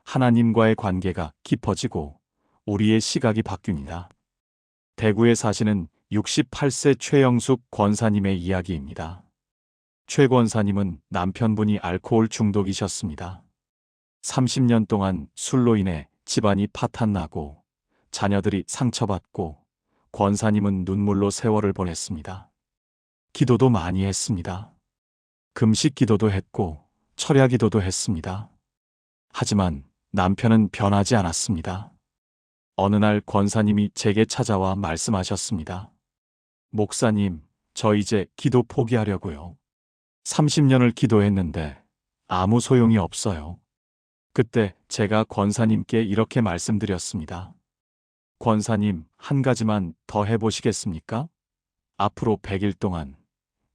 S1: 하나님과의 관계가 깊어지고 우리의 시각이 바뀝니다. 대구에 사시는 68세 최영숙 권사님의 이야기입니다. 최 권사님은 남편분이 알코올 중독이셨습니다. 30년 동안 술로 인해 집안이 파탄나고 자녀들이 상처받고 권사님은 눈물로 세월을 보냈습니다. 기도도 많이 했습니다. 금식 기도도 했고 철야 기도도 했습니다. 하지만 남편은 변하지 않았습니다. 어느 날 권사님이 제게 찾아와 말씀하셨습니다. 목사님, 저 이제 기도 포기하려고요. 30년을 기도했는데 아무 소용이 없어요. 그때 제가 권사님께 이렇게 말씀드렸습니다. 권사님, 한 가지만 더 해보시겠습니까? 앞으로 100일 동안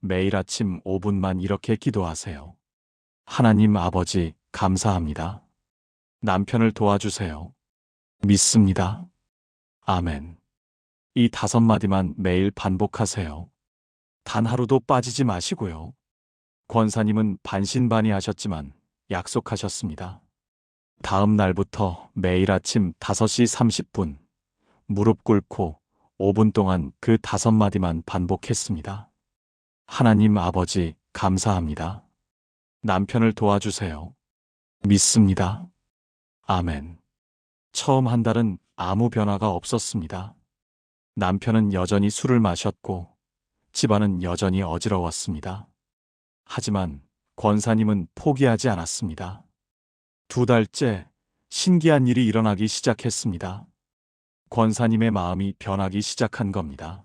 S1: 매일 아침 5분만 이렇게 기도하세요. 하나님 아버지, 감사합니다. 남편을 도와주세요. 믿습니다. 아멘. 이 5마디만 매일 반복하세요. 단 하루도 빠지지 마시고요. 권사님은 반신반의하셨지만 약속하셨습니다. 다음 날부터 매일 아침 5시 30분 무릎 꿇고 5분 동안 그 5마디만 반복했습니다. 하나님 아버지, 감사합니다. 남편을 도와주세요. 믿습니다. 아멘. 처음 한 달은 아무 변화가 없었습니다. 남편은 여전히 술을 마셨고 집안은 여전히 어지러웠습니다. 하지만 권사님은 포기하지 않았습니다. 2달째 신기한 일이 일어나기 시작했습니다. 권사님의 마음이 변하기 시작한 겁니다.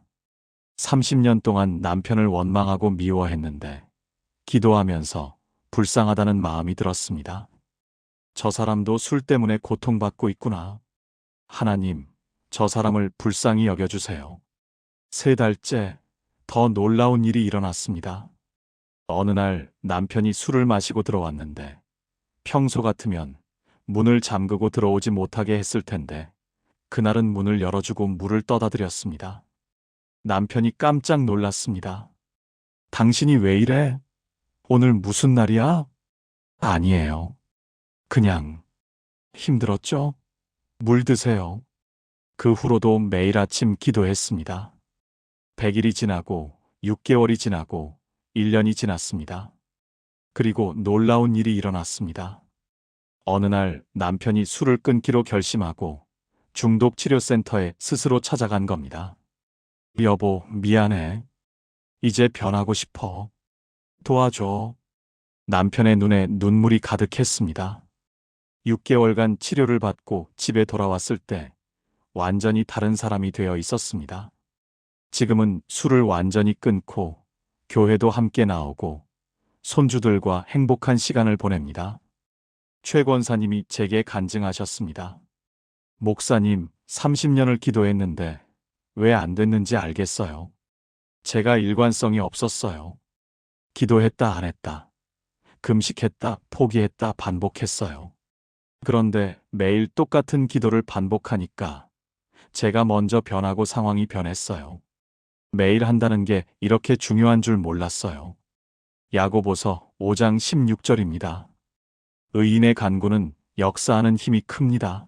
S1: 30년 동안 남편을 원망하고 미워했는데 기도하면서 불쌍하다는 마음이 들었습니다. 저 사람도 술 때문에 고통받고 있구나. 하나님, 저 사람을 불쌍히 여겨주세요. 3달째 더 놀라운 일이 일어났습니다. 어느 날 남편이 술을 마시고 들어왔는데 평소 같으면 문을 잠그고 들어오지 못하게 했을 텐데 그날은 문을 열어주고 물을 떠다 드렸습니다. 남편이 깜짝 놀랐습니다. 당신이 왜 이래? 오늘 무슨 날이야? 아니에요. 그냥 힘들었죠? 물 드세요. 그 후로도 매일 아침 기도했습니다. 100일이 지나고 6개월이 지나고 1년이 지났습니다. 그리고 놀라운 일이 일어났습니다. 어느 날 남편이 술을 끊기로 결심하고 중독치료센터에 스스로 찾아간 겁니다. 여보, 미안해. 이제 변하고 싶어. 도와줘. 남편의 눈에 눈물이 가득했습니다. 6개월간 치료를 받고 집에 돌아왔을 때 완전히 다른 사람이 되어 있었습니다. 지금은 술을 완전히 끊고 교회도 함께 나오고 손주들과 행복한 시간을 보냅니다. 최 권사님이 제게 간증하셨습니다. 목사님, 30년을 기도했는데 왜 안 됐는지 알겠어요. 제가 일관성이 없었어요. 기도했다 안 했다. 금식했다 포기했다 반복했어요. 그런데 매일 똑같은 기도를 반복하니까 제가 먼저 변하고 상황이 변했어요. 매일 한다는 게 이렇게 중요한 줄 몰랐어요. 야고보서 5장 16절입니다. 의인의 간구는 역사하는 힘이 큽니다.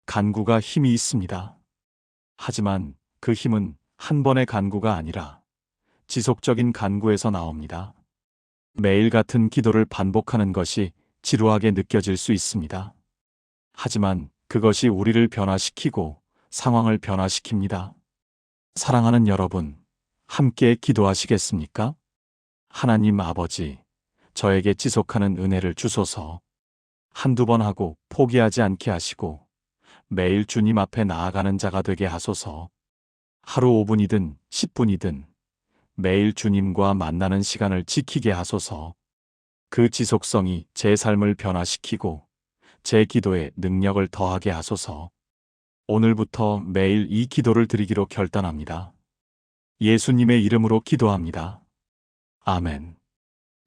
S1: 간구가 힘이 있습니다. 하지만 그 힘은 한 번의 간구가 아니라 지속적인 간구에서 나옵니다. 매일 같은 기도를 반복하는 것이 지루하게 느껴질 수 있습니다. 하지만 그것이 우리를 변화시키고 상황을 변화시킵니다. 사랑하는 여러분, 함께 기도하시겠습니까? 하나님 아버지, 저에게 지속하는 은혜를 주소서. 한두 번 하고 포기하지 않게 하시고 매일 주님 앞에 나아가는 자가 되게 하소서. 하루 5분이든 10분이든 매일 주님과 만나는 시간을 지키게 하소서. 그 지속성이 제 삶을 변화시키고 제 기도에 능력을 더하게 하소서. 오늘부터 매일 이 기도를 드리기로 결단합니다. 예수님의 이름으로 기도합니다. 아멘.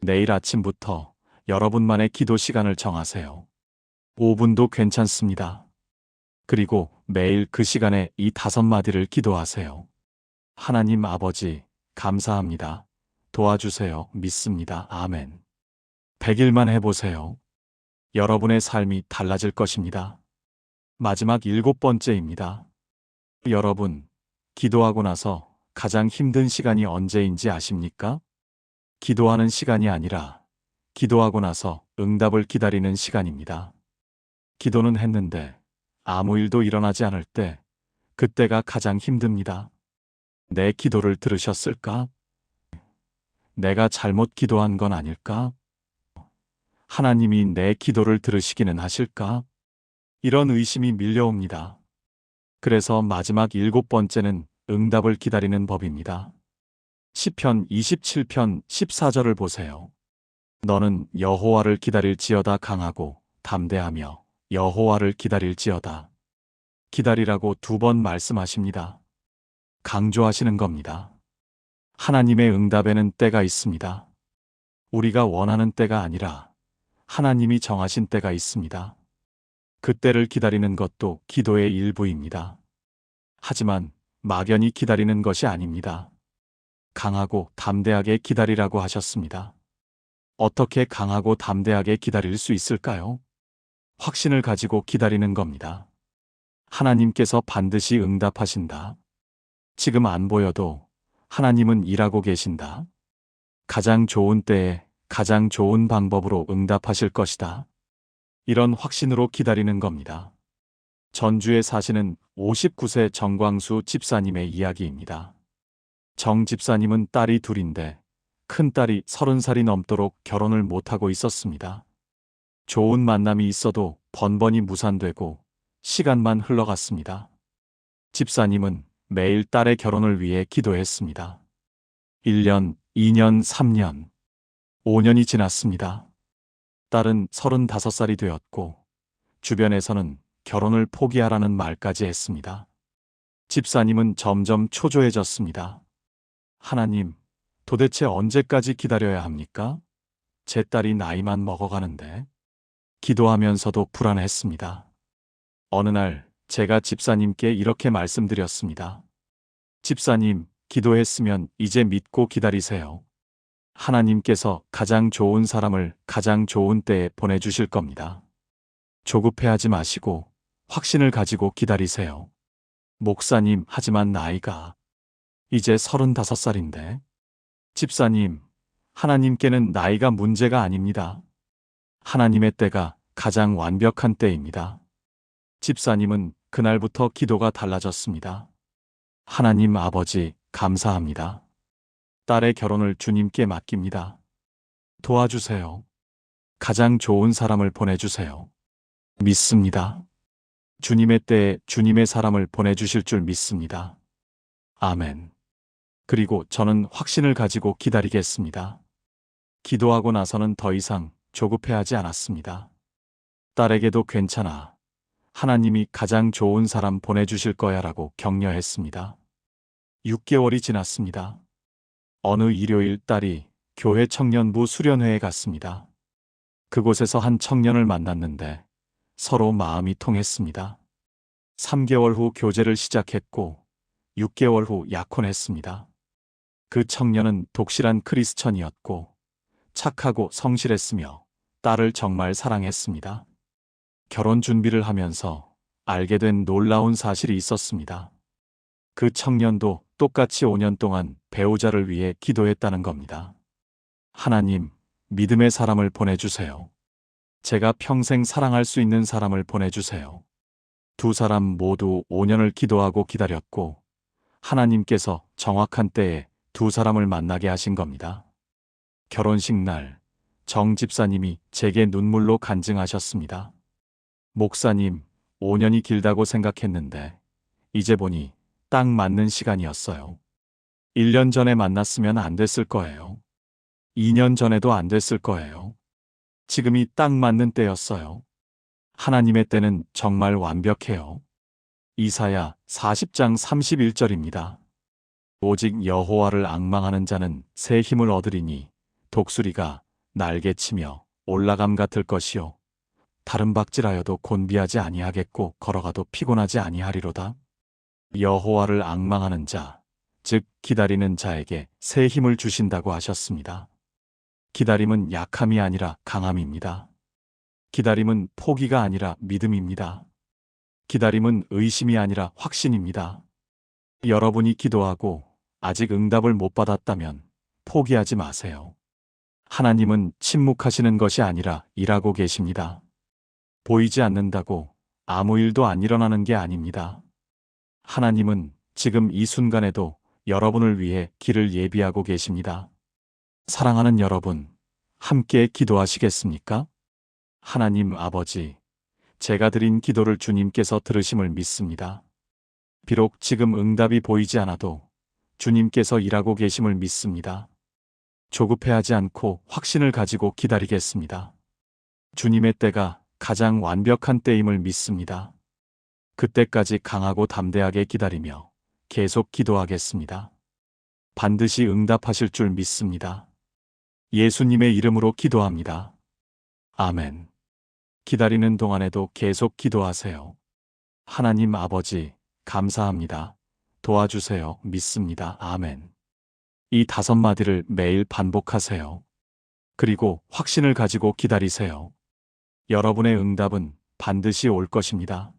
S1: 내일 아침부터 여러분만의 기도 시간을 정하세요. 5분도 괜찮습니다. 그리고 매일 그 시간에 이 5마디를 기도하세요. 하나님 아버지, 감사합니다. 도와주세요. 믿습니다. 아멘. 100일만 해보세요. 여러분의 삶이 달라질 것입니다. 마지막 7번째입니다. 여러분, 기도하고 나서 가장 힘든 시간이 언제인지 아십니까? 기도하는 시간이 아니라 기도하고 나서 응답을 기다리는 시간입니다. 기도는 했는데 아무 일도 일어나지 않을 때, 그때가 가장 힘듭니다. 내 기도를 들으셨을까? 내가 잘못 기도한 건 아닐까? 하나님이 내 기도를 들으시기는 하실까? 이런 의심이 밀려옵니다. 그래서 마지막 7번째는 응답을 기다리는 법입니다. 시편 27편 14절을 보세요. 너는 여호와를 기다릴지어다 강하고 담대하며 여호와를 기다릴지어다. 기다리라고 2번 말씀하십니다. 강조하시는 겁니다. 하나님의 응답에는 때가 있습니다. 우리가 원하는 때가 아니라 하나님이 정하신 때가 있습니다. 그 때를 기다리는 것도 기도의 일부입니다. 하지만 막연히 기다리는 것이 아닙니다. 강하고 담대하게 기다리라고 하셨습니다. 어떻게 강하고 담대하게 기다릴 수 있을까요? 확신을 가지고 기다리는 겁니다. 하나님께서 반드시 응답하신다. 지금 안 보여도 하나님은 일하고 계신다. 가장 좋은 때에 가장 좋은 방법으로 응답하실 것이다. 이런 확신으로 기다리는 겁니다. 전주에 사시는 59세 정광수 집사님의 이야기입니다. 정 집사님은 딸이 둘인데 큰딸이 30살이 넘도록 결혼을 못하고 있었습니다. 좋은 만남이 있어도 번번이 무산되고 시간만 흘러갔습니다. 집사님은 매일 딸의 결혼을 위해 기도했습니다. 1년, 2년, 3년, 5년이 지났습니다. 딸은 35살이 되었고 주변에서는 결혼을 포기하라는 말까지 했습니다. 집사님은 점점 초조해졌습니다. 하나님, 도대체 언제까지 기다려야 합니까? 제 딸이 나이만 먹어가는데. 기도하면서도 불안했습니다. 어느 날 제가 집사님께 이렇게 말씀드렸습니다. 집사님, 기도했으면 이제 믿고 기다리세요. 하나님께서 가장 좋은 사람을 가장 좋은 때에 보내주실 겁니다. 조급해하지 마시고 확신을 가지고 기다리세요. 목사님, 하지만 나이가 이제 35살인데. 집사님, 하나님께는 나이가 문제가 아닙니다. 하나님의 때가 가장 완벽한 때입니다. 집사님은 그날부터 기도가 달라졌습니다. 하나님 아버지, 감사합니다. 딸의 결혼을 주님께 맡깁니다. 도와주세요. 가장 좋은 사람을 보내주세요. 믿습니다. 주님의 때에 주님의 사람을 보내주실 줄 믿습니다. 아멘. 그리고 저는 확신을 가지고 기다리겠습니다. 기도하고 나서는 더 이상 조급해하지 않았습니다. 딸에게도 괜찮아. 하나님이 가장 좋은 사람 보내주실 거야 라고 격려했습니다. 6개월이 지났습니다. 어느 일요일 딸이 교회 청년부 수련회에 갔습니다. 그곳에서 한 청년을 만났는데 서로 마음이 통했습니다. 3개월 후 교제를 시작했고 6개월 후 약혼했습니다. 그 청년은 독실한 크리스천이었고 착하고 성실했으며 딸을 정말 사랑했습니다. 결혼 준비를 하면서 알게 된 놀라운 사실이 있었습니다. 그 청년도 똑같이 5년 동안 배우자를 위해 기도했다는 겁니다. 하나님, 믿음의 사람을 보내주세요. 제가 평생 사랑할 수 있는 사람을 보내주세요. 두 사람 모두 5년을 기도하고 기다렸고 하나님께서 정확한 때에 두 사람을 만나게 하신 겁니다. 결혼식 날, 정 집사님이 제게 눈물로 간증하셨습니다. 목사님, 5년이 길다고 생각했는데 이제 보니 딱 맞는 시간이었어요. 1년 전에 만났으면 안 됐을 거예요. 2년 전에도 안 됐을 거예요. 지금이 딱 맞는 때였어요. 하나님의 때는 정말 완벽해요. 이사야 40장 31절입니다. 오직 여호와를 앙망하는 자는 새 힘을 얻으리니 독수리가 날개치며 올라감 같을 것이요 다른 박질하여도 곤비하지 아니하겠고 걸어가도 피곤하지 아니하리로다. 여호와를 앙망하는 자, 즉 기다리는 자에게 새 힘을 주신다고 하셨습니다. 기다림은 약함이 아니라 강함입니다. 기다림은 포기가 아니라 믿음입니다. 기다림은 의심이 아니라 확신입니다. 여러분이 기도하고 아직 응답을 못 받았다면 포기하지 마세요. 하나님은 침묵하시는 것이 아니라 일하고 계십니다. 보이지 않는다고 아무 일도 안 일어나는 게 아닙니다. 하나님은 지금 이 순간에도 여러분을 위해 길을 예비하고 계십니다. 사랑하는 여러분, 함께 기도하시겠습니까? 하나님 아버지, 제가 드린 기도를 주님께서 들으심을 믿습니다. 비록 지금 응답이 보이지 않아도 주님께서 일하고 계심을 믿습니다. 조급해하지 않고 확신을 가지고 기다리겠습니다. 주님의 때가 가장 완벽한 때임을 믿습니다. 그때까지 강하고 담대하게 기다리며 계속 기도하겠습니다. 반드시 응답하실 줄 믿습니다. 예수님의 이름으로 기도합니다. 아멘. 기다리는 동안에도 계속 기도하세요. 하나님 아버지, 감사합니다. 도와주세요. 믿습니다. 아멘. 이 5마디를 매일 반복하세요. 그리고 확신을 가지고 기다리세요. 여러분의 응답은 반드시 올 것입니다.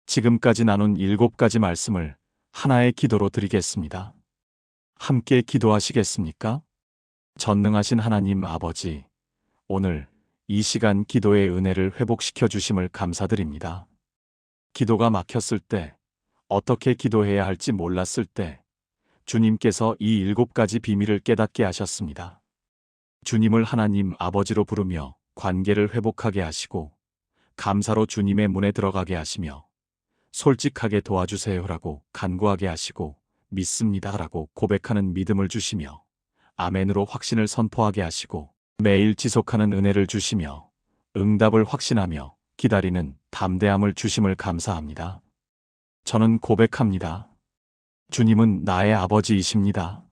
S1: 지금까지 나눈 7가지 말씀을 하나의 기도로 드리겠습니다. 함께 기도하시겠습니까? 전능하신 하나님 아버지, 오늘 이 시간 기도의 은혜를 회복시켜 주심을 감사드립니다. 기도가 막혔을 때, 어떻게 기도해야 할지 몰랐을 때, 주님께서 이 7가지 비밀을 깨닫게 하셨습니다. 주님을 하나님 아버지로 부르며 관계를 회복하게 하시고, 감사로 주님의 문에 들어가게 하시며, 솔직하게 도와주세요라고 간구하게 하시고, 믿습니다라고 고백하는 믿음을 주시며, 아멘으로 확신을 선포하게 하시고, 매일 지속하는 은혜를 주시며, 응답을 확신하며 기다리는 담대함을 주심을 감사합니다. 저는 고백합니다. 주님은 나의 아버지이십니다.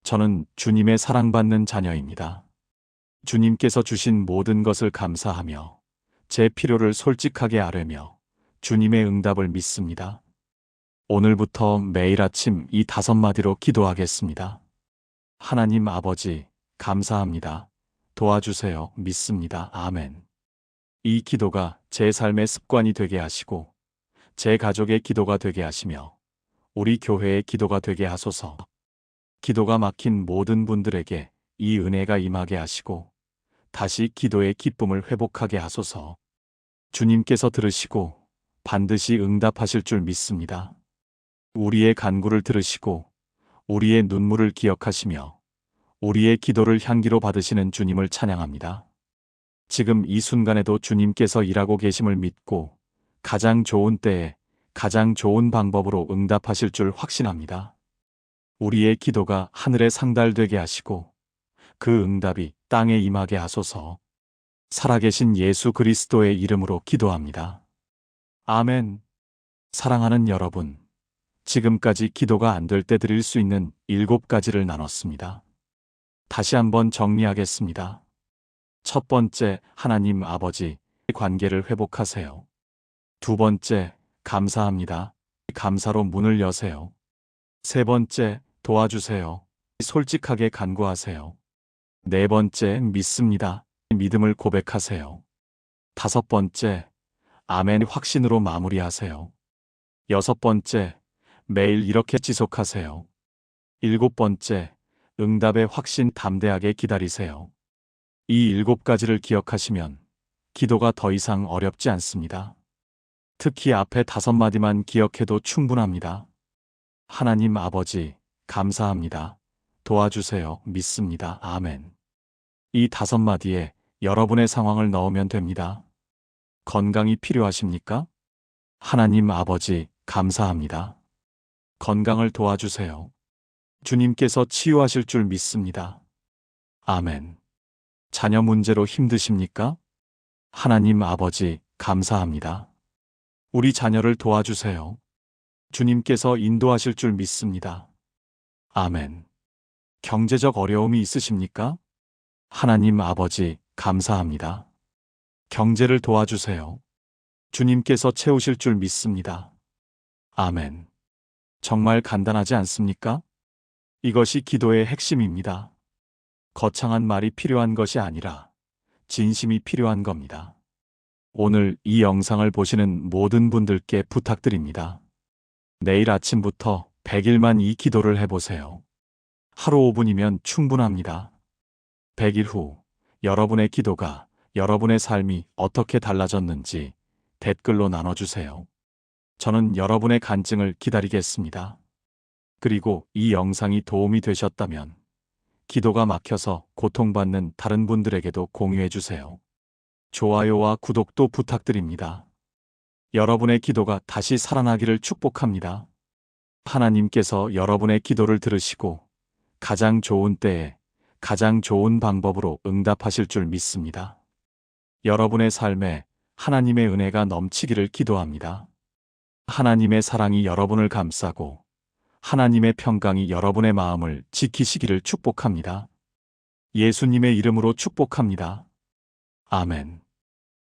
S1: 저는 주님의 사랑받는 자녀입니다. 주님께서 주신 모든 것을 감사하며 제 필요를 솔직하게 아뢰며 주님의 응답을 믿습니다. 오늘부터 매일 아침 이 5마디로 기도하겠습니다. 하나님 아버지, 감사합니다. 도와주세요. 믿습니다. 아멘. 이 기도가 제 삶의 습관이 되게 하시고 제 가족의 기도가 되게 하시며 우리 교회의 기도가 되게 하소서. 기도가 막힌 모든 분들에게 이 은혜가 임하게 하시고 다시 기도의 기쁨을 회복하게 하소서. 주님께서 들으시고 반드시 응답하실 줄 믿습니다. 우리의 간구를 들으시고 우리의 눈물을 기억하시며 우리의 기도를 향기로 받으시는 주님을 찬양합니다. 지금 이 순간에도 주님께서 일하고 계심을 믿고 가장 좋은 때에 가장 좋은 방법으로 응답하실 줄 확신합니다. 우리의 기도가 하늘에 상달되게 하시고 그 응답이 땅에 임하게 하소서. 살아계신 예수 그리스도의 이름으로 기도합니다. 아멘. 사랑하는 여러분, 지금까지 기도가 안 될 때 드릴 수 있는 7가지를 나눴습니다. 다시 한번 정리하겠습니다. 첫 번째, 하나님 아버지, 관계를 회복하세요. 두 번째, 감사합니다. 감사로 문을 여세요. 세 번째, 도와주세요. 솔직하게 간구하세요. 네 번째, 믿습니다. 믿음을 고백하세요. 다섯 번째, 아멘 확신으로 마무리하세요. 여섯 번째, 매일 이렇게 지속하세요. 일곱 번째, 응답의 확신 담대하게 기다리세요. 이 7가지를 기억하시면 기도가 더 이상 어렵지 않습니다. 특히 앞에 5마디만 기억해도 충분합니다. 하나님 아버지, 감사합니다. 도와주세요. 믿습니다. 아멘. 이 5마디에 여러분의 상황을 넣으면 됩니다. 건강이 필요하십니까? 하나님 아버지, 감사합니다. 건강을 도와주세요. 주님께서 치유하실 줄 믿습니다. 아멘. 자녀 문제로 힘드십니까? 하나님 아버지, 감사합니다. 우리 자녀를 도와주세요. 주님께서 인도하실 줄 믿습니다. 아멘. 경제적 어려움이 있으십니까? 하나님 아버지, 감사합니다. 경제를 도와주세요. 주님께서 채우실 줄 믿습니다. 아멘. 정말 간단하지 않습니까? 이것이 기도의 핵심입니다. 거창한 말이 필요한 것이 아니라 진심이 필요한 겁니다. 오늘 이 영상을 보시는 모든 분들께 부탁드립니다. 내일 아침부터 100일만 이 기도를 해보세요. 하루 5분이면 충분합니다. 100일 후 여러분의 기도가, 여러분의 삶이 어떻게 달라졌는지 댓글로 나눠주세요. 저는 여러분의 간증을 기다리겠습니다. 그리고 이 영상이 도움이 되셨다면 기도가 막혀서 고통받는 다른 분들에게도 공유해주세요. 좋아요와 구독도 부탁드립니다. 여러분의 기도가 다시 살아나기를 축복합니다. 하나님께서 여러분의 기도를 들으시고 가장 좋은 때에 가장 좋은 방법으로 응답하실 줄 믿습니다. 여러분의 삶에 하나님의 은혜가 넘치기를 기도합니다. 하나님의 사랑이 여러분을 감싸고 하나님의 평강이 여러분의 마음을 지키시기를 축복합니다. 예수님의 이름으로 축복합니다. 아멘.